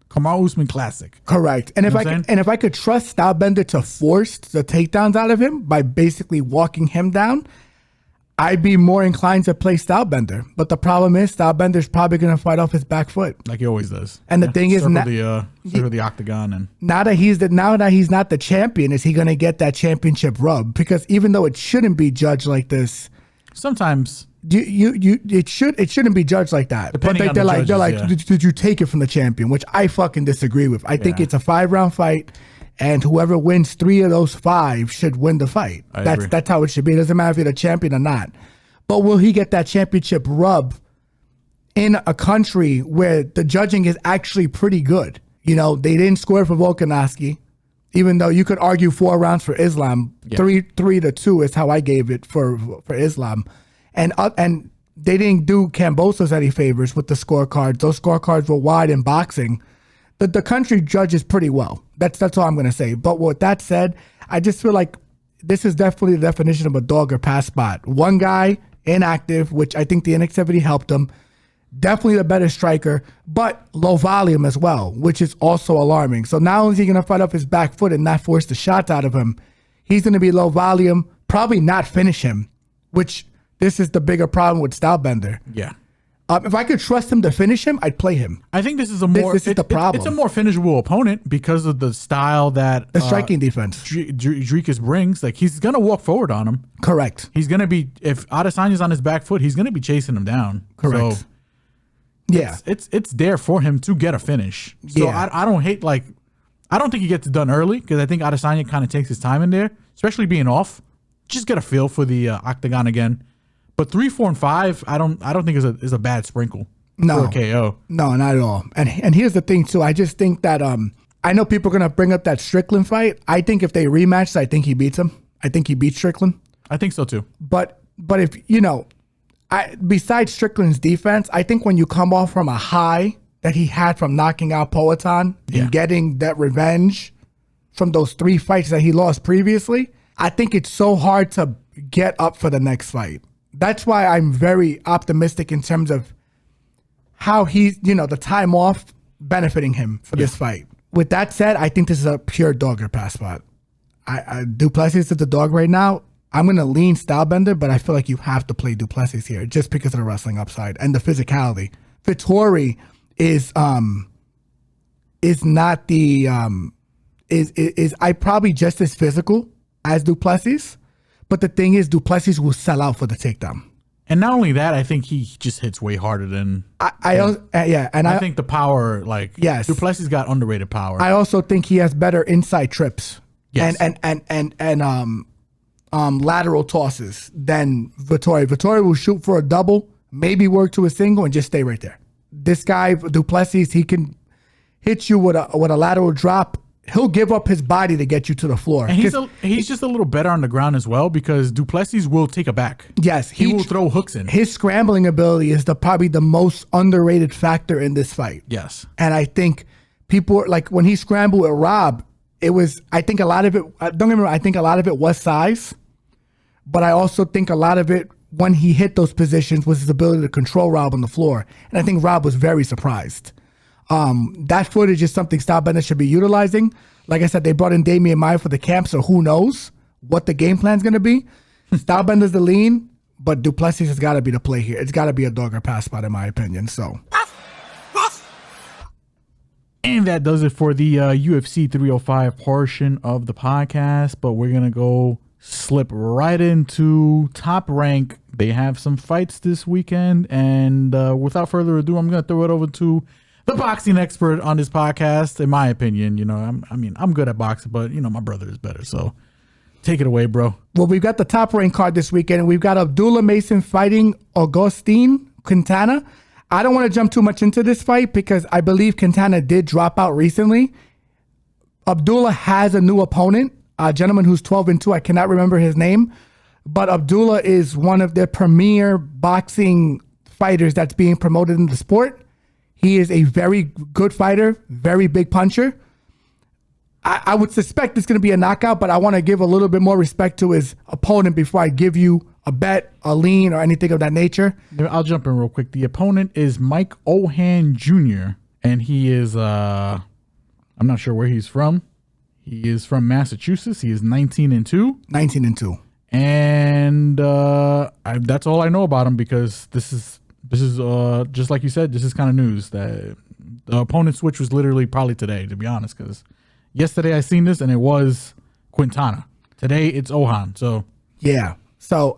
Kamaru Usman classic. Correct. And if I could trust Stylebender to force the takedowns out of him by basically walking him down, I'd be more inclined to play Stylebender. But the problem is Stylebender's probably going to fight off his back foot. Like he always does. And the thing is, circle the octagon, and now that he's not the champion, is he going to get that championship rub? Because even though it shouldn't be judged like this, sometimes it shouldn't be judged like that. Depending But on they're the like, judges, did you take it from the champion? Which I fucking disagree with. I think it's a 5-round fight, and whoever wins 3 of those 5 should win the fight. That's how it should be. It doesn't matter if you're the champion or not. But will he get that championship rub in a country where the judging is actually pretty good? You know, they didn't score for Volkanovski, even though you could argue 4 rounds for Islam. 3-2 is how I gave it for Islam. And they didn't do Kambosos any favors with the scorecards. Those scorecards were wide in boxing. The country judges pretty well. That's all I'm going to say. But with that said, I just feel like this is definitely the definition of a dog or pass spot. One guy, inactive, which I think the inactivity helped him. Definitely the better striker, but low volume as well, which is also alarming. So not only is he going to fight off his back foot and not force the shots out of him, he's going to be low volume, probably not finish him, which this is the bigger problem with Stylebender. Yeah. If I could trust him to finish him, I'd play him. I think this is a more this is the problem. It's a more finishable opponent because of the style that The striking defense. Dricus brings. Like, he's gonna walk forward on him. Correct. He's gonna be, if Adesanya's on his back foot, he's gonna be chasing him down. Correct. So Yeah. it's there for him to get a finish. So Yeah. I don't hate, like, I don't think he gets it done early because I think Adesanya kind of takes his time in there, especially being off. Just get a feel for the octagon again. But 3, 4, and 5, I don't think is a bad sprinkle for a KO. No, not at all. And here's the thing too. I just think that I know people are gonna bring up that Strickland fight. I think if they rematch, I think he beats him. I think he beats Strickland. I think so too. But if besides Strickland's defense, I think when you come off from a high that he had from knocking out Poatan and getting that revenge from those 3 fights that he lost previously, I think it's so hard to get up for the next fight. That's why I'm very optimistic in terms of how he's, the time off benefiting him for this fight. With that said, I think this is a pure dog or pass spot. Du Plessis is the dog right now. I'm going to lean Stylebender, but I feel like you have to play Du Plessis here just because of the wrestling upside and the physicality. Vettori is not the is I probably just as physical as Du Plessis. But the thing is, Du Plessis will sell out for the takedown. And not only that, I think he just hits way harder than I think the power, like, yes, Du Plessis got underrated power. I also think he has better inside trips and lateral tosses than Vettori. Vettori will shoot for a double, maybe work to a single, and just stay right there. This guy, Du Plessis, he can hit you with a lateral drop. He'll give up his body to get you to the floor. And he's just a little better on the ground as well because Du Plessis will take a back. Yes. He will throw hooks in. His scrambling ability is probably the most underrated factor in this fight. Yes. And I think people, like when he scrambled with Rob, I think a lot of it, don't get me wrong, I think a lot of it was size, but I also think a lot of it, when he hit those positions, was his ability to control Rob on the floor. And I think Rob was very surprised. That footage is something Stylebender should be utilizing. Like I said, they brought in Damian Maia for the camp, so who knows what the game plan is going to be. Stylebender's the lean, but Du Plessis has got to be the play here. It's got to be a dog or pass spot in my opinion. So, and that does it for the UFC 305 portion of the podcast. But we're going to go slip right into Top Rank. They have some fights this weekend, and without further ado, I'm going to throw it over to the boxing expert on this podcast. In my opinion, I'm good at boxing, but my brother is better. So take it away, bro. Well, we've got the Top Rank card this weekend, and we've got Abdullah Mason fighting Agustin Quintana. I don't want to jump too much into this fight because I believe Quintana did drop out recently. Abdullah has a new opponent, a gentleman who's 12-2. I cannot remember his name, but Abdullah is one of the premier boxing fighters that's being promoted in the sport. He is a very good fighter, very big puncher. I would suspect it's going to be a knockout, but I want to give a little bit more respect to his opponent before I give you a bet, a lean, or anything of that nature. I'll jump in real quick. The opponent is Mike Ohan Jr., and he is, I'm not sure where he's from. He is from Massachusetts. He is 19-2. 19-2. And that's all I know about him, because this is just like you said, this is kind of news that the opponent switch was literally probably today, to be honest, because yesterday I seen this and it was Quintana. Today it's Ohan. So yeah. So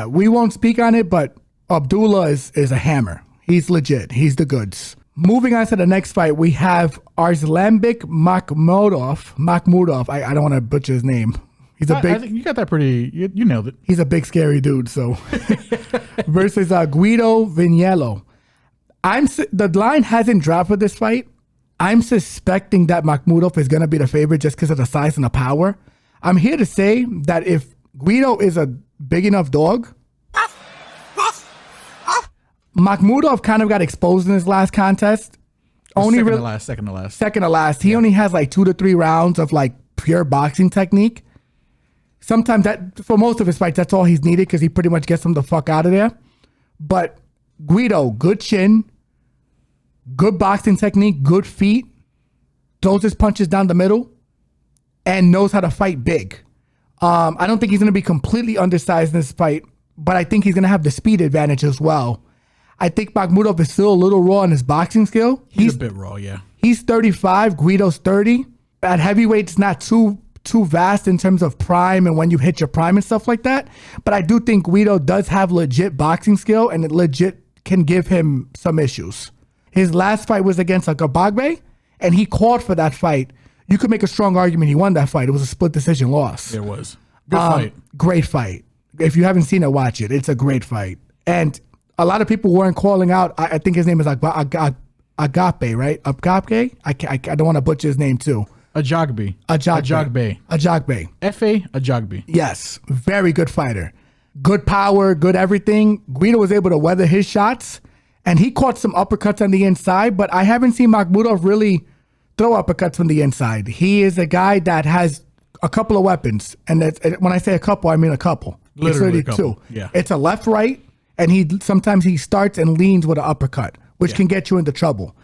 we won't speak on it, but Abdullah is a hammer. He's legit. He's the goods. Moving on to the next fight, we have Arslanbek Makhmudov. I don't want to butcher his name. He's a big. I think you got that pretty. You nailed it. He's a big, scary dude. So versus Guido Vignello. The line hasn't dropped for this fight. I'm suspecting that Makhmudov is going to be the favorite just because of the size and the power. I'm here to say that if Guido is a big enough dog, Makhmudov kind of got exposed in his last contest. Second to last. He only has like 2 to 3 rounds of like pure boxing technique. Sometimes for most of his fights, that's all he's needed because he pretty much gets him the fuck out of there. But Guido, good chin, good boxing technique, good feet, throws his punches down the middle, and knows how to fight big. I don't think he's going to be completely undersized in this fight, but I think he's going to have the speed advantage as well. I think Makhmudov is still a little raw in his boxing skill. He's a bit raw, yeah. He's 35, Guido's 30. At heavyweight, it's not too vast in terms of prime and when you hit your prime and stuff like that. But I do think Guido does have legit boxing skill and it legit can give him some issues. His last fight was against Agabagbe, and he called for that fight. You could make a strong argument he won that fight. It was a split decision loss. It was. Good fight. Great fight. If you haven't seen it, watch it. It's a great fight. And a lot of people weren't calling out. I think his name is Agape, right? Agape? I don't want to butcher his name too. Ajagbe. F.A. Ajagbe. Yes. Very good fighter. Good power, good everything. Guido was able to weather his shots, and he caught some uppercuts on the inside, but I haven't seen Makhmudov really throw uppercuts from the inside. He is a guy that has a couple of weapons, and when I say a couple, I mean a couple. Literally it's 32. Yeah. It's a left-right, and sometimes he starts and leans with an uppercut, which can get you into trouble.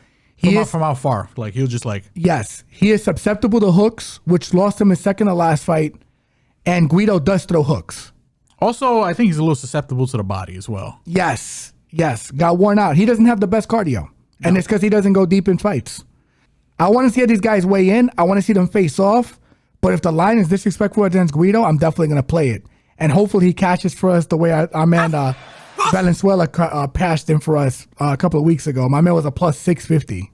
From how far? Like, he'll just like... Yes. He is susceptible to hooks, which lost him his second to last fight, and Guido does throw hooks. Also, I think he's a little susceptible to the body as well. Yes. Got worn out. He doesn't have the best cardio, and it's because he doesn't go deep in fights. I want to see how these guys weigh in. I want to see them face off, but if the line is disrespectful against Guido, I'm definitely going to play it. And hopefully he catches for us the way our man Valenzuela passed him for us a couple of weeks ago. My man was a plus 650,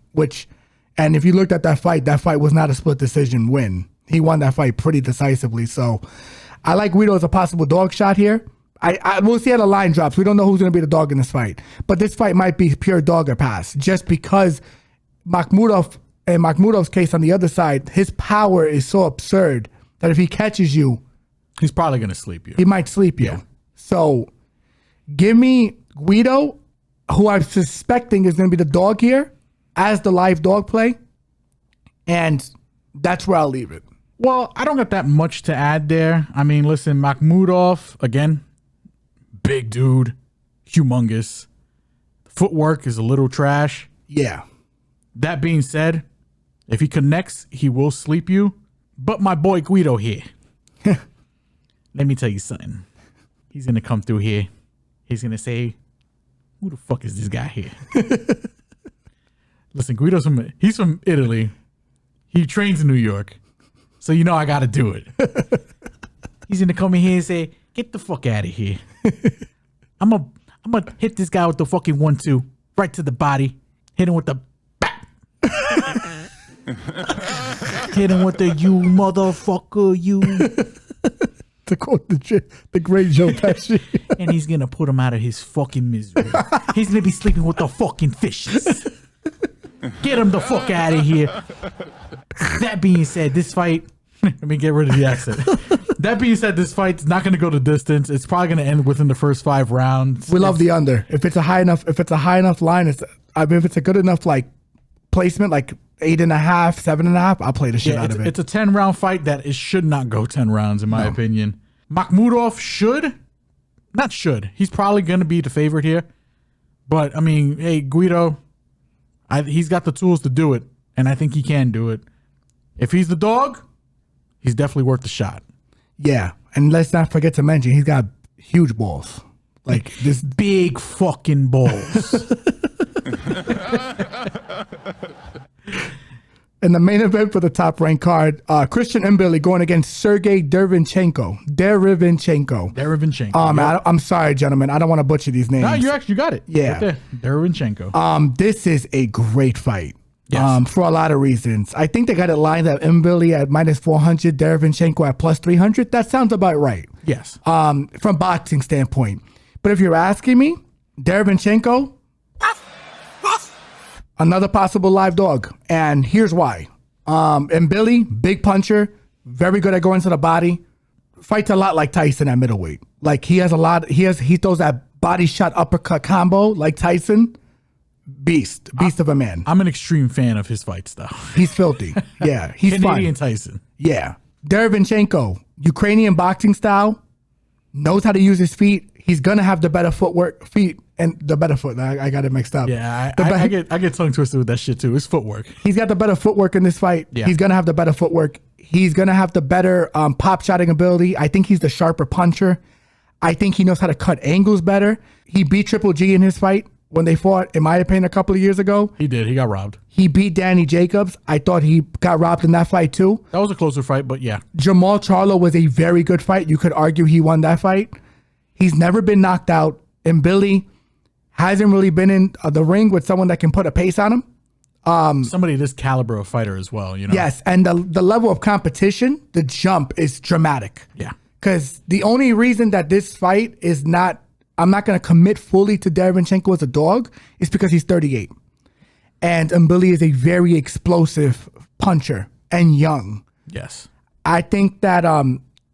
and if you looked at that fight was not a split decision win. He won that fight pretty decisively. So I like Guido as a possible dog shot here. We'll see how the line drops. We don't know who's going to be the dog in this fight. But this fight might be pure dog or pass just because Makhmudov, in Makhmudov's case on the other side, his power is so absurd that if he catches you, he's probably going to sleep you. He might sleep you. Yeah. So give me Guido, who I'm suspecting is going to be the dog here, as the live dog play. And that's where I'll leave it. Well, I don't got that much to add there. I mean, listen, Makhmudov, again, big dude, humongous. Footwork is a little trash. Yeah. That being said, if he connects, he will sleep you. But my boy Guido here, let me tell you something. He's going to come through here. He's going to say, who the fuck is this guy here? Listen, Guido's he's from Italy. He trains in New York. So you know I got to do it. He's going to come in here and say, get the fuck out of here. I'm going to hit this guy with the fucking 1-2 right to the body. Hit him with the back. Hit him with the you motherfucker, you. To quote the great Joe Pesci. And he's going to put him out of his fucking misery. He's going to be sleeping with the fucking fishes. Get him the fuck out of here. That being said, this fight... Let me get rid of the accent. That being said, this fight's not going to go the distance. It's probably going to end within the first 5 rounds. We love the under. If it's a high enough line, if it's a good enough like placement, like 8.5, 7.5, I'll play the shit out of it. It's a 10-round fight that it should not go 10 rounds, in my opinion. Makhmudov he's probably going to be the favorite here. But, I mean, hey, Guido, he's got the tools to do it, and I think he can do it. If he's the dog, he's definitely worth the shot. Yeah, And let's not forget to mention, he's got huge balls. Like this Big fucking balls. in the main event for the top ranked card, Christian Mbilli going against Sergiy Derevyanchenko. I'm sorry, gentlemen. I don't want to butcher these names. No, you actually got it. Yeah. Right there. Derevyanchenko. This is a great fight. Yes. For a lot of reasons. I think they got it lined up Mbilli at minus 400, Derevyanchenko at plus 300. That sounds about right. Yes. From boxing standpoint. But if you're asking me, Derevyanchenko, another possible live dog. And here's why. Mbilli, big puncher, very good at going to the body. Fights a lot like Tyson at middleweight. Like he throws that body shot uppercut combo like Tyson. Beast of a man. I'm an extreme fan of his fight style. He's filthy. Yeah, he's Canadian fun. Tyson. Yeah. Derevyanchenko, Ukrainian boxing style, knows how to use his feet. He's gonna have the better feet and the better foot. I got it mixed up. Yeah, I get tongue twisted with that shit too. It's footwork. He's got the better footwork in this fight. Yeah. He's gonna have the better footwork. He's gonna have the better pop shotting ability. I think he's the sharper puncher. I think he knows how to cut angles better. He beat Triple G in his fight when they fought, in my opinion, a couple of years ago. He did. He got robbed. He beat Danny Jacobs. I thought he got robbed in that fight too. That was a closer fight, but yeah. Jamal Charlo was a very good fight. You could argue he won that fight. He's never been knocked out. And Billy hasn't really been in the ring with someone that can put a pace on him. Somebody this caliber of fighter as well, you know? Yes, and the level of competition, the jump is dramatic. Yeah. Because the only reason that this fight is not, I'm not going to commit fully to Derevyanchenko as a dog is because he's 38. And Mbilli is a very explosive puncher and young. Yes. I think that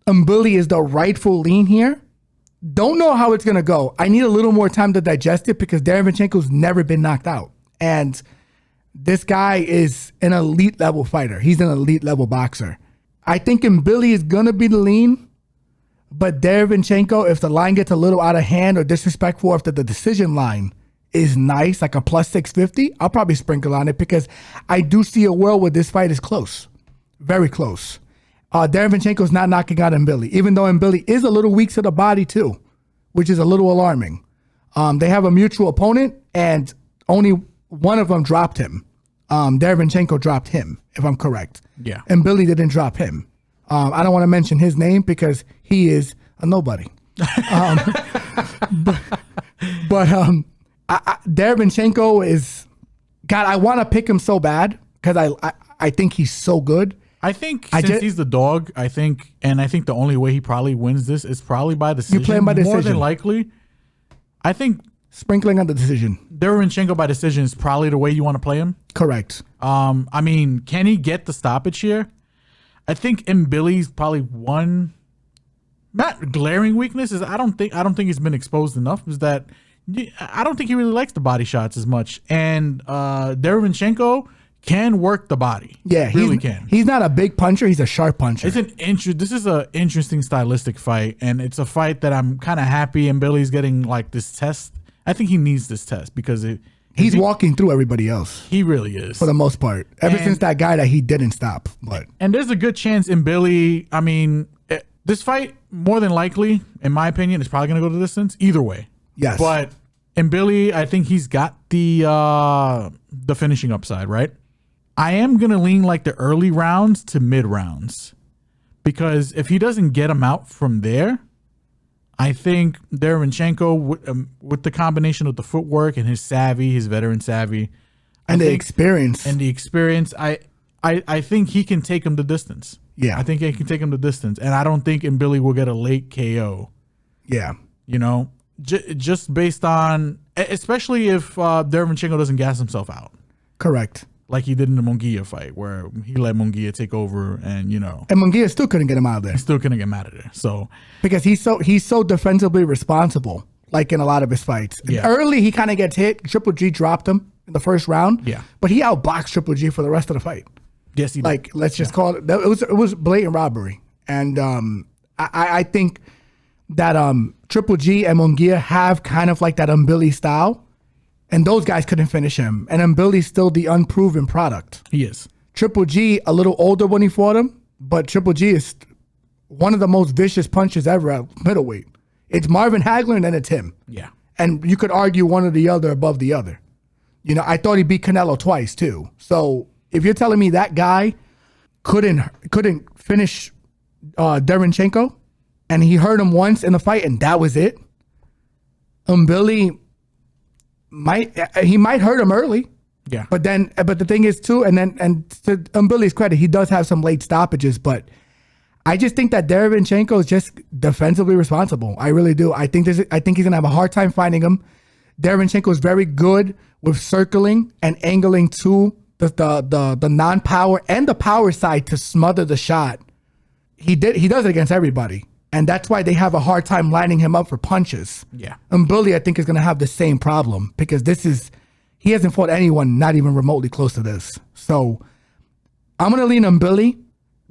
Mbilli is the rightful lean here. Don't know how it's going to go. I need a little more time to digest it because Derevyanchenko's never been knocked out. And this guy is an elite level fighter. He's an elite level boxer. I think Mbilli is going to be the lean. But Derevyanchenko, if the line gets a little out of hand or disrespectful after the decision line is nice, like a plus 650, I'll probably sprinkle on it because I do see a world where this fight is close. Very close. Derevyanchenko's not knocking out Mbilli, even though Mbilli is a little weak to the body too, which is a little alarming. They have a mutual opponent and only one of them dropped him. Derevyanchenko dropped him, if I'm correct. Yeah. Mbilli didn't drop him. I don't want to mention his name because he is a nobody. But Derevyanchenko is, God, I want to pick him so bad because I think he's so good. I think he's the dog, I think the only way he probably wins this is probably by decision. You play him by decision. More than likely. I think sprinkling on the decision. Derevyanchenko by decision is probably the way you want to play him. Correct. I mean, can he get the stoppage here? I think Mbilli's probably one not glaring weakness is I don't think he's been exposed enough is that I don't think he really likes the body shots as much. And Derevyanchenko can work the body. Yeah, he really can. He's not a big puncher. He's a sharp puncher. This is an interesting stylistic fight, and it's a fight that I'm kind of happy Mbilli's getting like this test. I think he needs this test because he's walking through everybody else. He really is for the most part. Ever since that guy that he didn't stop. And there's a good chance Mbilli. I mean, this fight more than likely, in my opinion, is probably going to go the distance either way. Yes, but Mbilli, I think he's got the finishing upside, right? I am going to lean like the early rounds to mid rounds because if he doesn't get him out from there, I think Derevyanchenko, with the combination of the footwork and his savvy, his veteran savvy, and the experience, I think he can take him the distance. Yeah, I think he can take him the distance, and I don't think Mbilli will get a late KO. Yeah, you know, just based on, especially if Derevyanchenko doesn't gas himself out. Correct. Like he did in the Munguia fight, where he let Munguia take over, and and Munguia still couldn't get him out of there. He still couldn't get him out of there. So because he's so defensively responsible, like in a lot of his fights. Yeah. Early he kind of gets hit. Triple G dropped him in the first round. Yeah, but he outboxed Triple G for the rest of the fight. Yes, he did. Like let's just call it. It was blatant robbery, and I think that Triple G and Munguia have kind of like that Mbilli style. And those guys couldn't finish him. And Mbilli's still the unproven product. He is. Triple G, a little older when he fought him, but Triple G is one of the most vicious punches ever at middleweight. It's Marvin Hagler and then it's him. Yeah. And you could argue one or the other above the other. You know, I thought he beat Canelo twice too. So if you're telling me that guy couldn't finish Derevyanchenko and he hurt him once in the fight and that was it, Mbilli might hurt him early. Yeah. But the thing is too, and to Mbilli's credit, he does have some late stoppages, but I just think that Derevyanchenko is just defensively responsible. I really do. I think he's gonna have a hard time finding him. Derevyanchenko is very good with circling and angling to the non-power and the power side to smother the shot. He does it against everybody, and that's why they have a hard time lining him up for punches. Yeah. Mbilli, I think, is gonna have the same problem because he hasn't fought anyone not even remotely close to this. So I'm gonna lean Mbilli.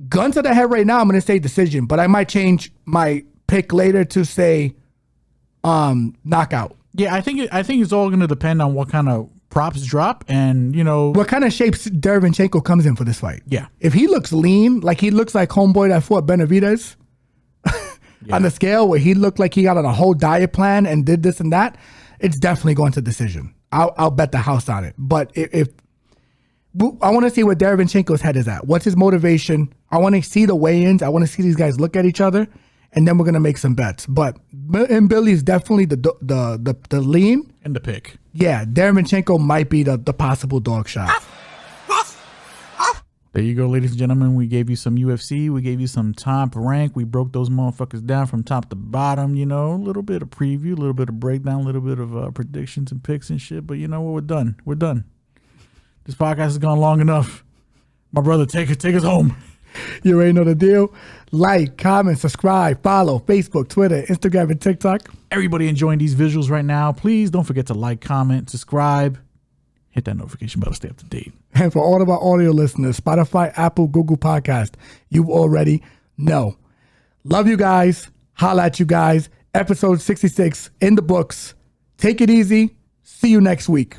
Gun to the head right now, I'm going to say decision, but I might change my pick later to say knockout. Yeah, I think it's all going to depend on what kind of props drop and, you know. What kind of shapes Derevyanchenko comes in for this fight. Yeah. If he looks lean, like he looks like homeboy that fought Benavidez on the scale where he looked like he got on a whole diet plan and did this and that, it's definitely going to decision. I'll bet the house on it. But if I want to see where Derevyanchenko's head is at. What's his motivation? I want to see the weigh-ins. I want to see these guys look at each other, and then we're gonna make some bets. But Mbilli is definitely the lean and the pick. Yeah, Derevyanchenko might be the possible dog shot. There you go, ladies and gentlemen. We gave you some UFC. We gave you some top rank. We broke those motherfuckers down from top to bottom. You know, a little bit of preview, a little bit of breakdown, a little bit of predictions and picks and shit. But you know what? We're done. We're done. This podcast has gone long enough. My brother, take us home. You already know the deal. Like, comment, subscribe, follow Facebook, Twitter, Instagram, and TikTok. Everybody enjoying these visuals right now. Please don't forget to like, comment, subscribe. Hit that notification bell to stay up to date. And for all of our audio listeners, Spotify, Apple, Google Podcast, you already know. Love you guys. Holla at you guys. Episode 66 in the books. Take it easy. See you next week.